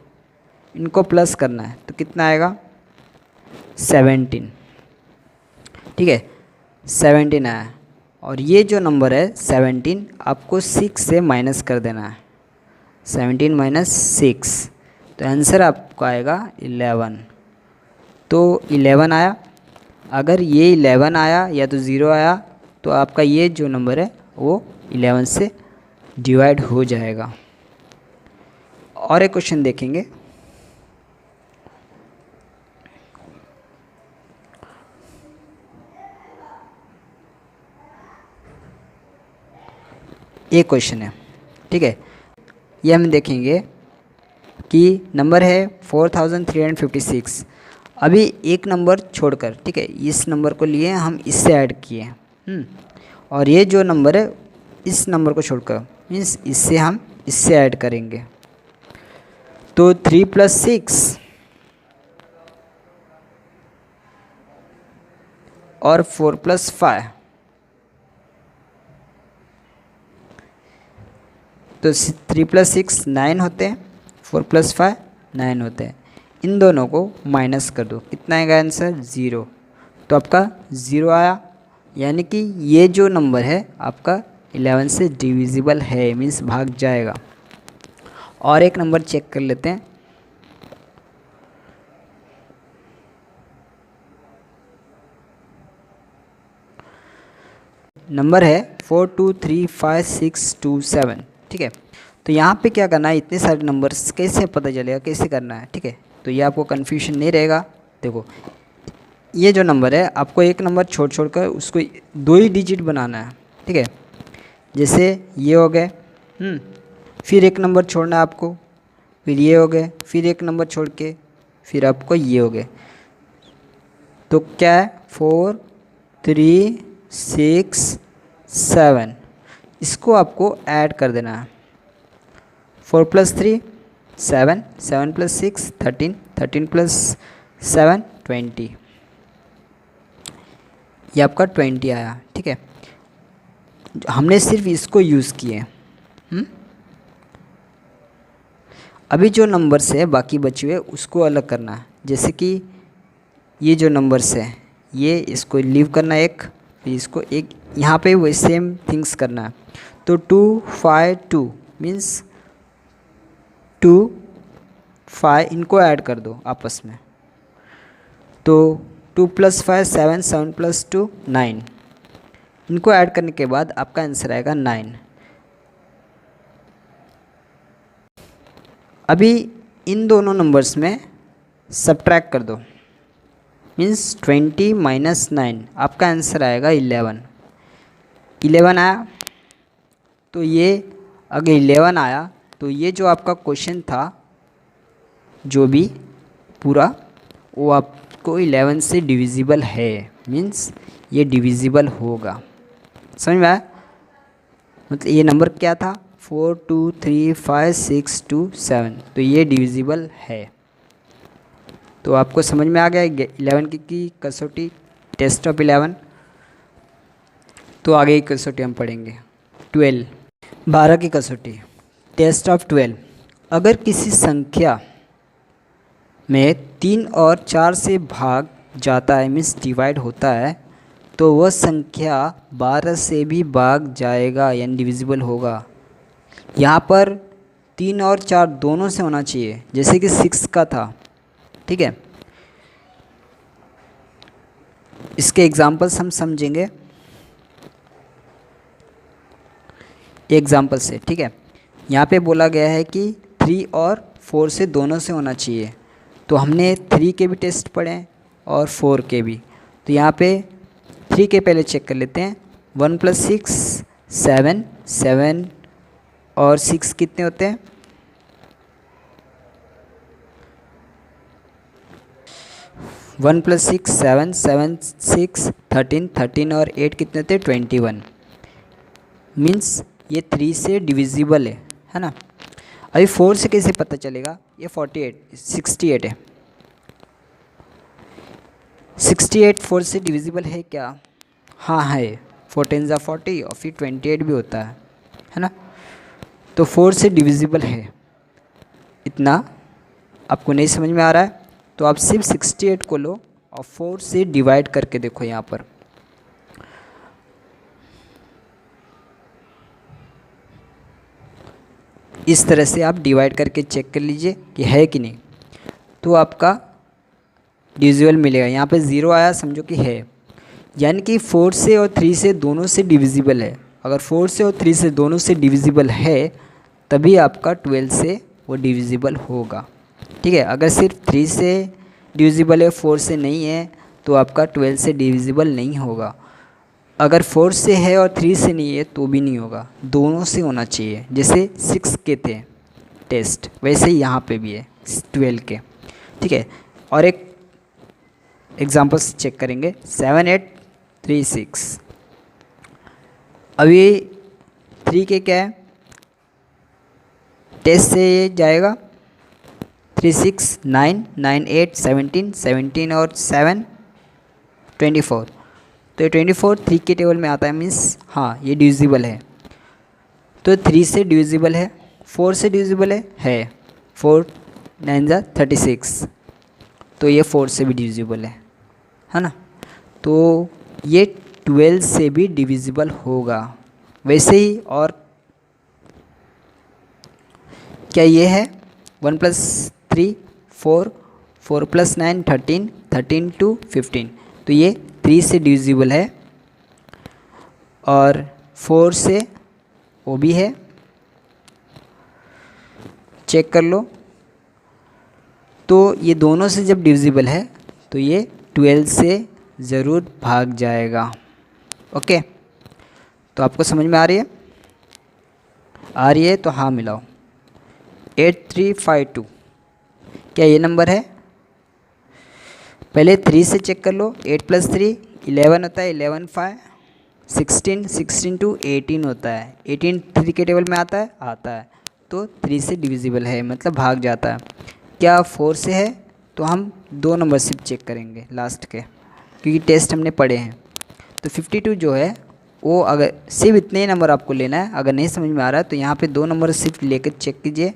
इनको प्लस करना है, तो कितना आएगा 17, ठीक है। 17 आया, और ये जो नंबर है 17 आपको 6 से माइनस कर देना है, 17 - 6, तो आंसर आपको आएगा 11। तो 11 आया। अगर ये 11 आया या तो 0 आया तो आपका ये जो नंबर है वो 11 से डिवाइड हो जाएगा। और एक क्वेश्चन देखेंगे। एक क्वेश्चन है, ठीक है। ये हम देखेंगे कि नंबर है 4356। अभी एक नंबर छोड़कर, ठीक है, इस नंबर को लिए हम इससे ऐड किए, और ये जो नंबर है इस नंबर को छोड़कर, मीन्स इससे हम इससे ऐड करेंगे। तो 3 + 6 और 4 + 5, तो 3 + 6 9 होते हैं, 4 + 5 9 होते हैं। इन दोनों को माइनस कर दो, कितना आएगा आंसर 0। तो आपका 0 आया, यानी कि ये जो नंबर है आपका 11 से डिविजिबल है, मीन्स भाग जाएगा। और एक नंबर चेक कर लेते हैं। नंबर है 423567, ठीक है। तो यहाँ पे क्या करना है, इतने सारे नंबर्स कैसे पता चलेगा, कैसे करना है, ठीक है। तो ये आपको कन्फ्यूजन नहीं रहेगा। देखो ये जो नंबर है आपको एक नंबर छोड़ कर उसको 2 ही डिजिट बनाना है, ठीक है। जैसे ये हो गए, फिर एक नंबर छोड़ना है आपको, फिर ये हो गए, फिर एक नंबर छोड़ के फिर आपको ये हो गए। तो क्या है 4 3 6 7, इसको आपको ऐड कर देना है। 4 + 3 7, 7 + 6 13, 13 + 7 20, ये आपका 20 आया। ठीक है, हमने सिर्फ इसको यूज़ किए। अभी जो नंबर्स है बाकी बचे हुए उसको अलग करना है। जैसे कि ये जो नंबर्स है ये इसको लीव करना एक, फिर इसको एक, यहाँ पे वही सेम थिंग्स करना है। तो 2 5 2 मीन्स 2 5, इनको ऐड कर दो आपस में। तो 2 + 5 7, 7 + 2 9, इनको ऐड करने के बाद आपका आंसर आएगा 9। अभी इन दोनों नंबर्स में सब्ट्रैक्ट कर दो, मीन्स 20 - 9, आपका आंसर आएगा 11। 11 आया, तो ये अगर 11 आया तो ये जो आपका क्वेश्चन था जो भी पूरा, वो आपको 11 से डिविजिबल है, मीन्स ये डिविजिबल होगा। समझ में आया? मतलब ये नंबर क्या था 4 2 3 5 6 2 7, तो ये डिविजिबल है। तो आपको समझ में आ गया 11 की कसौटी, टेस्ट ऑफ 11। तो आगे की कसौटी हम पढ़ेंगे 12, 12 की कसौटी, टेस्ट ऑफ 12। अगर किसी संख्या में 3 और 4 से भाग जाता है, मीन्स डिवाइड होता है, तो वह संख्या 12 से भी भाग जाएगा यानी डिविजिबल होगा। यहाँ पर 3 और 4 दोनों से होना चाहिए, जैसे कि 6 का था। ठीक है, इसके एग्जाम्पल्स हम समझेंगे एग्जाम्पल से। ठीक है, यहाँ पे बोला गया है कि 3 और 4 से दोनों से होना चाहिए, तो हमने 3 के भी टेस्ट पढ़े और 4 के भी। तो यहाँ पे 3 के पहले चेक कर लेते हैं। 1 + 6 7, 7 और 6 कितने होते हैं? 1 + 6 7, 7 6 13, 13 और 8 कितने होते हैं? 21। मीन्स ये 3 से डिविजिबल है ना। अभी 4 से कैसे पता चलेगा? ये 68 है। 68 4 से डिविजिबल है क्या? हाँ है, 4 × 10 = 40 और फिर 28 भी होता है ना। तो 4 से डिविजिबल है। इतना आपको नहीं समझ में आ रहा है तो आप सिर्फ 68 को लो और 4 से डिवाइड करके देखो। यहाँ पर इस तरह से आप डिवाइड करके चेक कर लीजिए कि है कि नहीं, तो आपका डिविजिबल मिलेगा। यहाँ पे 0 आया, समझो कि है, यानी कि 4 से और 3 से दोनों से डिविजिबल है। अगर 4 से और 3 से दोनों से डिविजिबल है तभी आपका 12 से वो डिविजिबल होगा। ठीक है, अगर सिर्फ 3 से डिविजिबल है 4 से नहीं है तो आपका 12 से डिविजिबल नहीं होगा। अगर 4 से है और 3 से नहीं है तो भी नहीं होगा, दोनों से होना चाहिए। जैसे 6 के थे टेस्ट, वैसे ही यहाँ पे भी है 12 के। ठीक है, और एक एग्जांपल्स चेक करेंगे 7 8 3 6। अभी 3 के क्या है? टेस्ट से ये जाएगा 3 6 9 9 8 17 17 और 7 24। तो ये 24 3 के टेबल में आता है, मीन्स हाँ ये डिविजिबल है। तो 3 से डिविजिबल है, 4 से डिविजिबल है 4 9 = 36, तो ये 4 से भी डिविजिबल है ना। तो ये 12 से भी डिविजिबल होगा। वैसे ही और क्या ये है 1 + 3 4, 4 + 9 13, 13 to 15, तो ये 3 से डिविजिबल है और 4 से वो भी है, चेक कर लो। तो ये दोनों से जब डिविजिबल है तो ये 12 से ज़रूर भाग जाएगा। ओके, तो आपको समझ में आ रही है? आ रही है तो हाँ मिलाओ। 8352, क्या ये नंबर है? पहले 3 से चेक कर लो। 8 + 3 11 होता है, 11 5 16, 16 to 18 होता है। 18 3 के टेबल में आता है, आता है, तो 3 से डिविजिबल है, मतलब भाग जाता है। क्या 4 से है? तो हम 2 नंबर सिर्फ चेक करेंगे लास्ट के, क्योंकि टेस्ट हमने पढ़े हैं। तो 52 जो है वो, अगर सिर्फ इतने ही नंबर आपको लेना है, अगर नहीं समझ में आ रहा है तो यहाँ पे 2 नंबर सिर्फ लेकर चेक कीजिए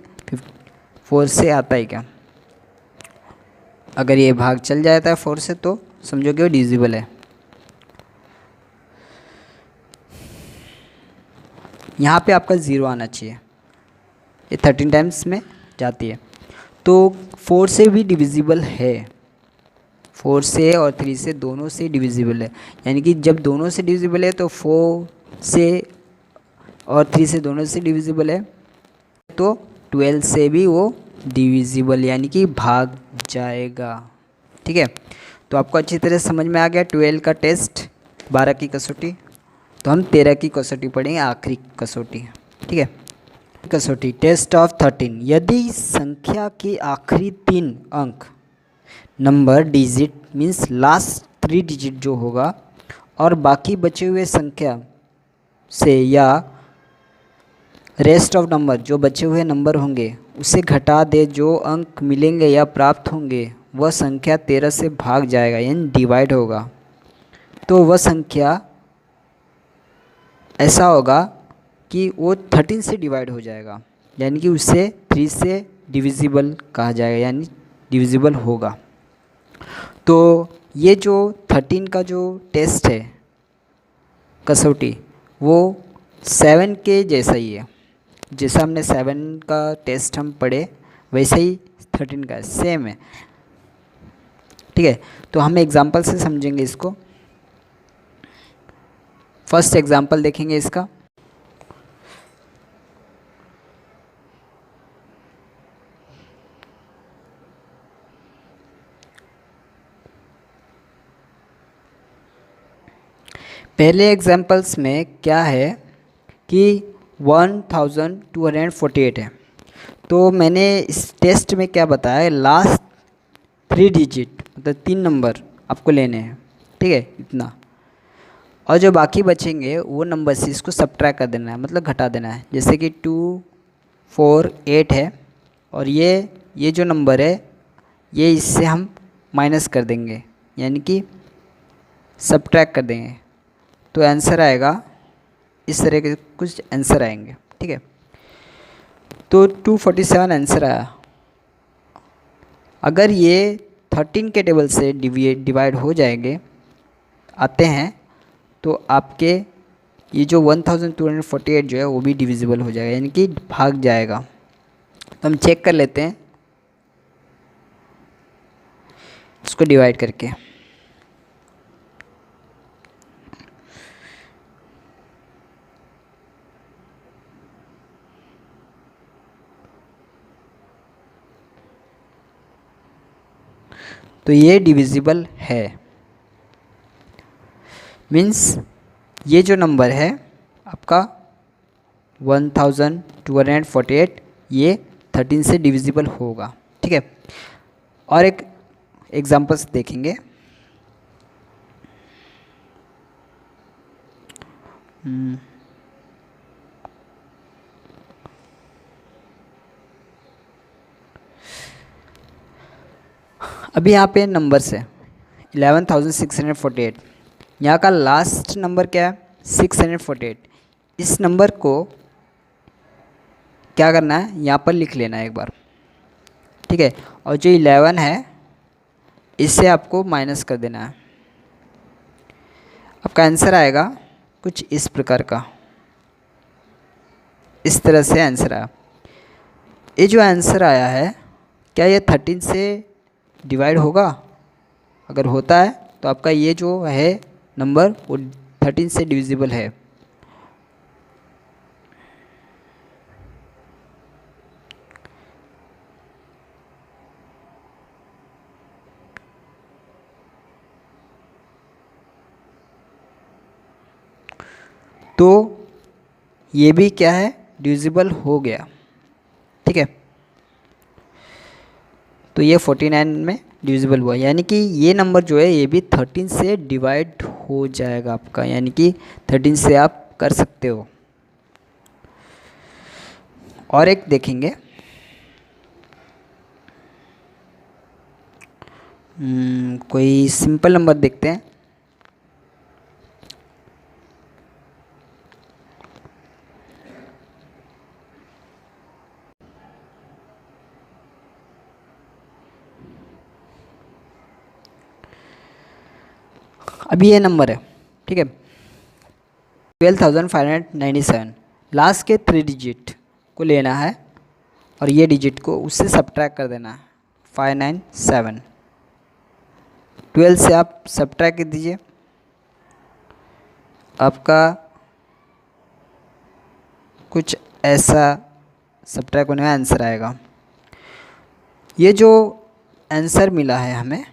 4 से आता है क्या। अगर ये भाग चल जाता है 4 से तो समझोगे वो डिविजिबल है। यहाँ पे आपका 0 आना चाहिए, ये 13 टाइम्स में जाती है, तो 4 से भी डिविजिबल है। 4 से और 3 से दोनों से डिविजिबल है, यानी कि जब दोनों से डिविजिबल है तो 4 से और 3 से दोनों से डिविजिबल है, तो 12 से भी वो डिविजिबल यानी कि भाग जाएगा। ठीक है, तो आपको अच्छी तरह समझ में आ गया 12 का टेस्ट, 12 की कसौटी। तो हम 13 की कसौटी पढ़ेंगे, आखिरी कसौटी। ठीक है, कसौटी टेस्ट ऑफ 13। यदि संख्या के आखिरी 3 अंक number digit means last 3 digit जो होगा, और बाकी बचे हुए संख्या से या रेस्ट ऑफ नंबर जो बचे हुए नंबर होंगे उसे घटा दे, जो अंक मिलेंगे या प्राप्त होंगे वह संख्या 13 से भाग जाएगा यानी डिवाइड होगा। तो वह संख्या ऐसा होगा कि वो 13 से डिवाइड हो जाएगा, यानी कि उसे 3 से डिविजिबल कहा जाएगा, यानी डिविजिबल होगा। तो ये जो 13 का जो टेस्ट है कसौटी, वो 7 के जैसा ही है। जैसा हमने 7 का टेस्ट हम पढ़े वैसे ही 13 का सेम है। ठीक है, तो हम एग्जाम्पल से समझेंगे इसको। फर्स्ट एग्जाम्पल देखेंगे इसका। पहले एग्जाम्पल्स में क्या है कि 1248 है, तो मैंने इस टेस्ट में क्या बताया, लास्ट 3 डिजिट मतलब 3 नंबर आपको लेने हैं। ठीक है, इतना, और जो बाकी बचेंगे वो नंबर से इसको सब्ट्रैक्ट कर देना है, मतलब घटा देना है। जैसे कि 2 4 8 है, और ये जो नंबर है ये इससे हम माइनस कर देंगे, यानी कि सब्ट्रैक्ट कर देंगे, तो आंसर आएगा इस तरह के कुछ आंसर आएंगे। ठीक है, तो 247 आंसर आया। अगर ये 13 के टेबल से डिवाइड हो जाएंगे आते हैं, तो आपके ये जो 1248 जो है वो भी डिविजिबल हो जाएगा, यानी कि भाग जाएगा। तो हम चेक कर लेते हैं इसको डिवाइड करके। तो ये डिविजिबल है, मीन्स ये जो नंबर है आपका 1248 ये 13 से डिविजिबल होगा। ठीक है, और एक एग्जांपल्स देखेंगे। अभी यहाँ पे नंबर्स है 11,648, यहाँ का लास्ट नंबर क्या है 648। इस नंबर को क्या करना है, यहाँ पर लिख लेना है एक बार। ठीक है, और जो 11 है इससे आपको माइनस कर देना है। आपका आंसर आएगा कुछ इस प्रकार का, इस तरह से आंसर आया। ये जो आंसर आया है क्या ये 13 से डिवाइड होगा? अगर होता है तो आपका ये जो है नंबर वो 13 से डिविजिबल है। तो ये भी क्या है, डिविजिबल हो गया। ठीक है, तो ये 49 में डिविजिबल हुआ, यानी कि ये नंबर जो है ये भी 13 से डिवाइड हो जाएगा आपका, यानी कि 13 से आप कर सकते हो। और एक देखेंगे, कोई सिंपल नंबर देखते हैं। अभी ये नंबर है, ठीक है, 12,597। लास्ट के 3 डिजिट को लेना है और ये डिजिट को उससे सब्ट्रैक्ट कर देना है, 597। 12 से आप सब्ट्रैक्ट कर दीजिए, आपका कुछ ऐसा सब्ट्रैक्ट होने में आंसर आएगा। ये जो आंसर मिला है हमें,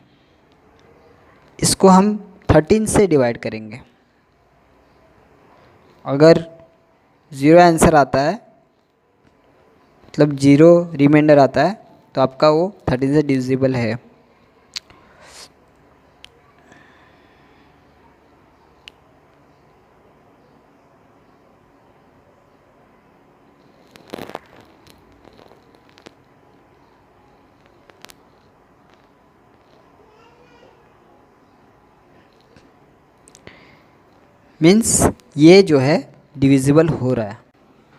इसको हम 13 से डिवाइड करेंगे। अगर 0 आंसर आता है, मतलब 0 रिमाइंडर आता है, तो आपका वो 13 से डिविजिबल है। मीन्स ये जो है डिविजिबल हो रहा है।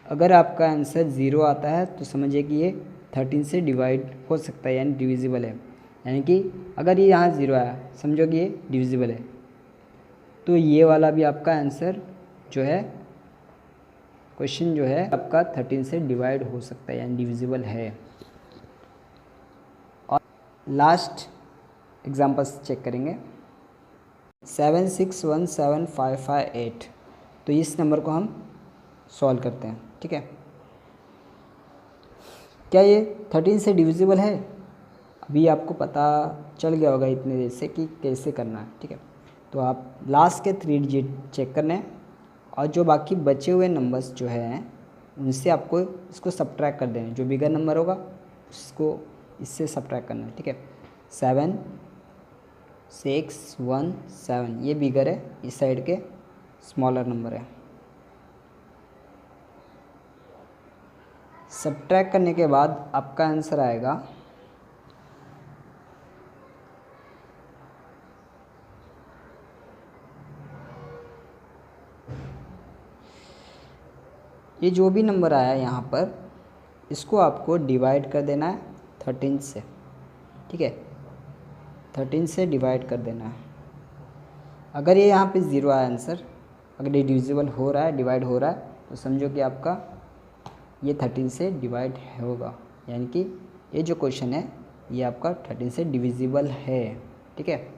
अगर आपका आंसर 0 आता है तो समझिए कि ये 13 से डिवाइड हो सकता है, यानी डिविजिबल है। यानी कि अगर ये यहाँ 0 आया, समझो कि ये डिविजिबल है, तो ये वाला भी आपका आंसर जो है, क्वेश्चन जो है आपका 13 से डिवाइड हो सकता है, यानी डिविजिबल है। और लास्ट एग्जांपल्स चेक करेंगे, 7617558। तो इस नंबर को हम सॉल्व करते हैं, ठीक है। क्या ये 13 से डिविजिबल है? अभी आपको पता चल गया होगा इतने देर से कि कैसे करना है, ठीक है। तो आप लास्ट के 3 डिजिट चेक करने हैं और जो बाकी बचे हुए नंबर्स जो हैं उनसे आपको इसको सब्ट्रैक्ट कर देना है। जो बिगर नंबर होगा उसको इससे सब्ट्रैक्ट करना है, ठीक है। 7617 ये बिगर है, इस साइड के स्मॉलर नंबर है। सब्ट्रैक्ट करने के बाद आपका आंसर आएगा ये जो भी नंबर आया यहाँ पर, इसको आपको डिवाइड कर देना है 13 से, ठीक है। 13 से डिवाइड कर देना है। अगर ये यहाँ पे 0 आया आंसर, अगर ये डिविजिबल हो रहा है, डिवाइड हो रहा है, तो समझो कि आपका ये 13 से डिवाइड होगा, यानी कि ये जो क्वेश्चन है ये आपका 13 से डिविजिबल है, ठीक है।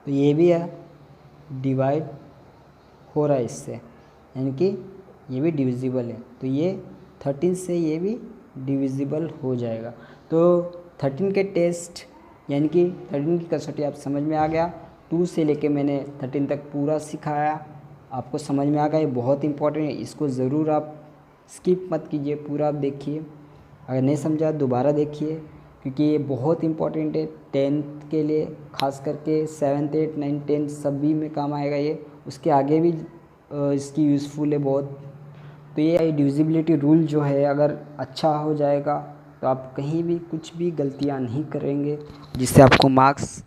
तो ये भी है डिवाइड हो रहा है इससे, यानी कि ये भी डिविजिबल है, तो ये 13 से ये भी डिविजिबल हो जाएगा। तो 13 के टेस्ट, यानी कि 13 की कसौटी आप समझ में आ गया। 2 से लेके मैंने 13 तक पूरा सिखाया, आपको समझ में आ गया। ये बहुत इंपॉर्टेंट है, इसको ज़रूर आप स्किप मत कीजिए, पूरा आप देखिए। अगर नहीं समझा दोबारा देखिए, क्योंकि ये बहुत इंपॉर्टेंट है 10th के लिए, खास करके 7th 8th 9th 10th सभी में काम आएगा ये। उसके आगे भी इसकी यूज़फुल है बहुत। तो ये डिविजिबिलिटी रूल जो है अगर अच्छा हो जाएगा तो आप कहीं भी कुछ भी गलतियाँ नहीं करेंगे, जिससे आपको मार्क्स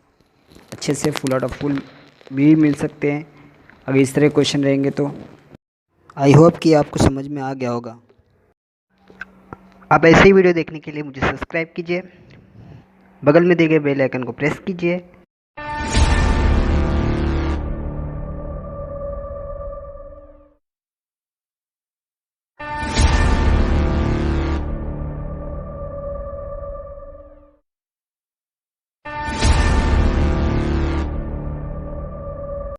अच्छे से फुल आउट ऑफ फुल भी मिल सकते हैं अगर इस तरह क्वेश्चन रहेंगे तो। आई होप कि आपको समझ में आ गया होगा। आप ऐसे ही वीडियो देखने के लिए मुझे सब्सक्राइब कीजिए, बगल में दिए गए बेल आइकन को प्रेस कीजिए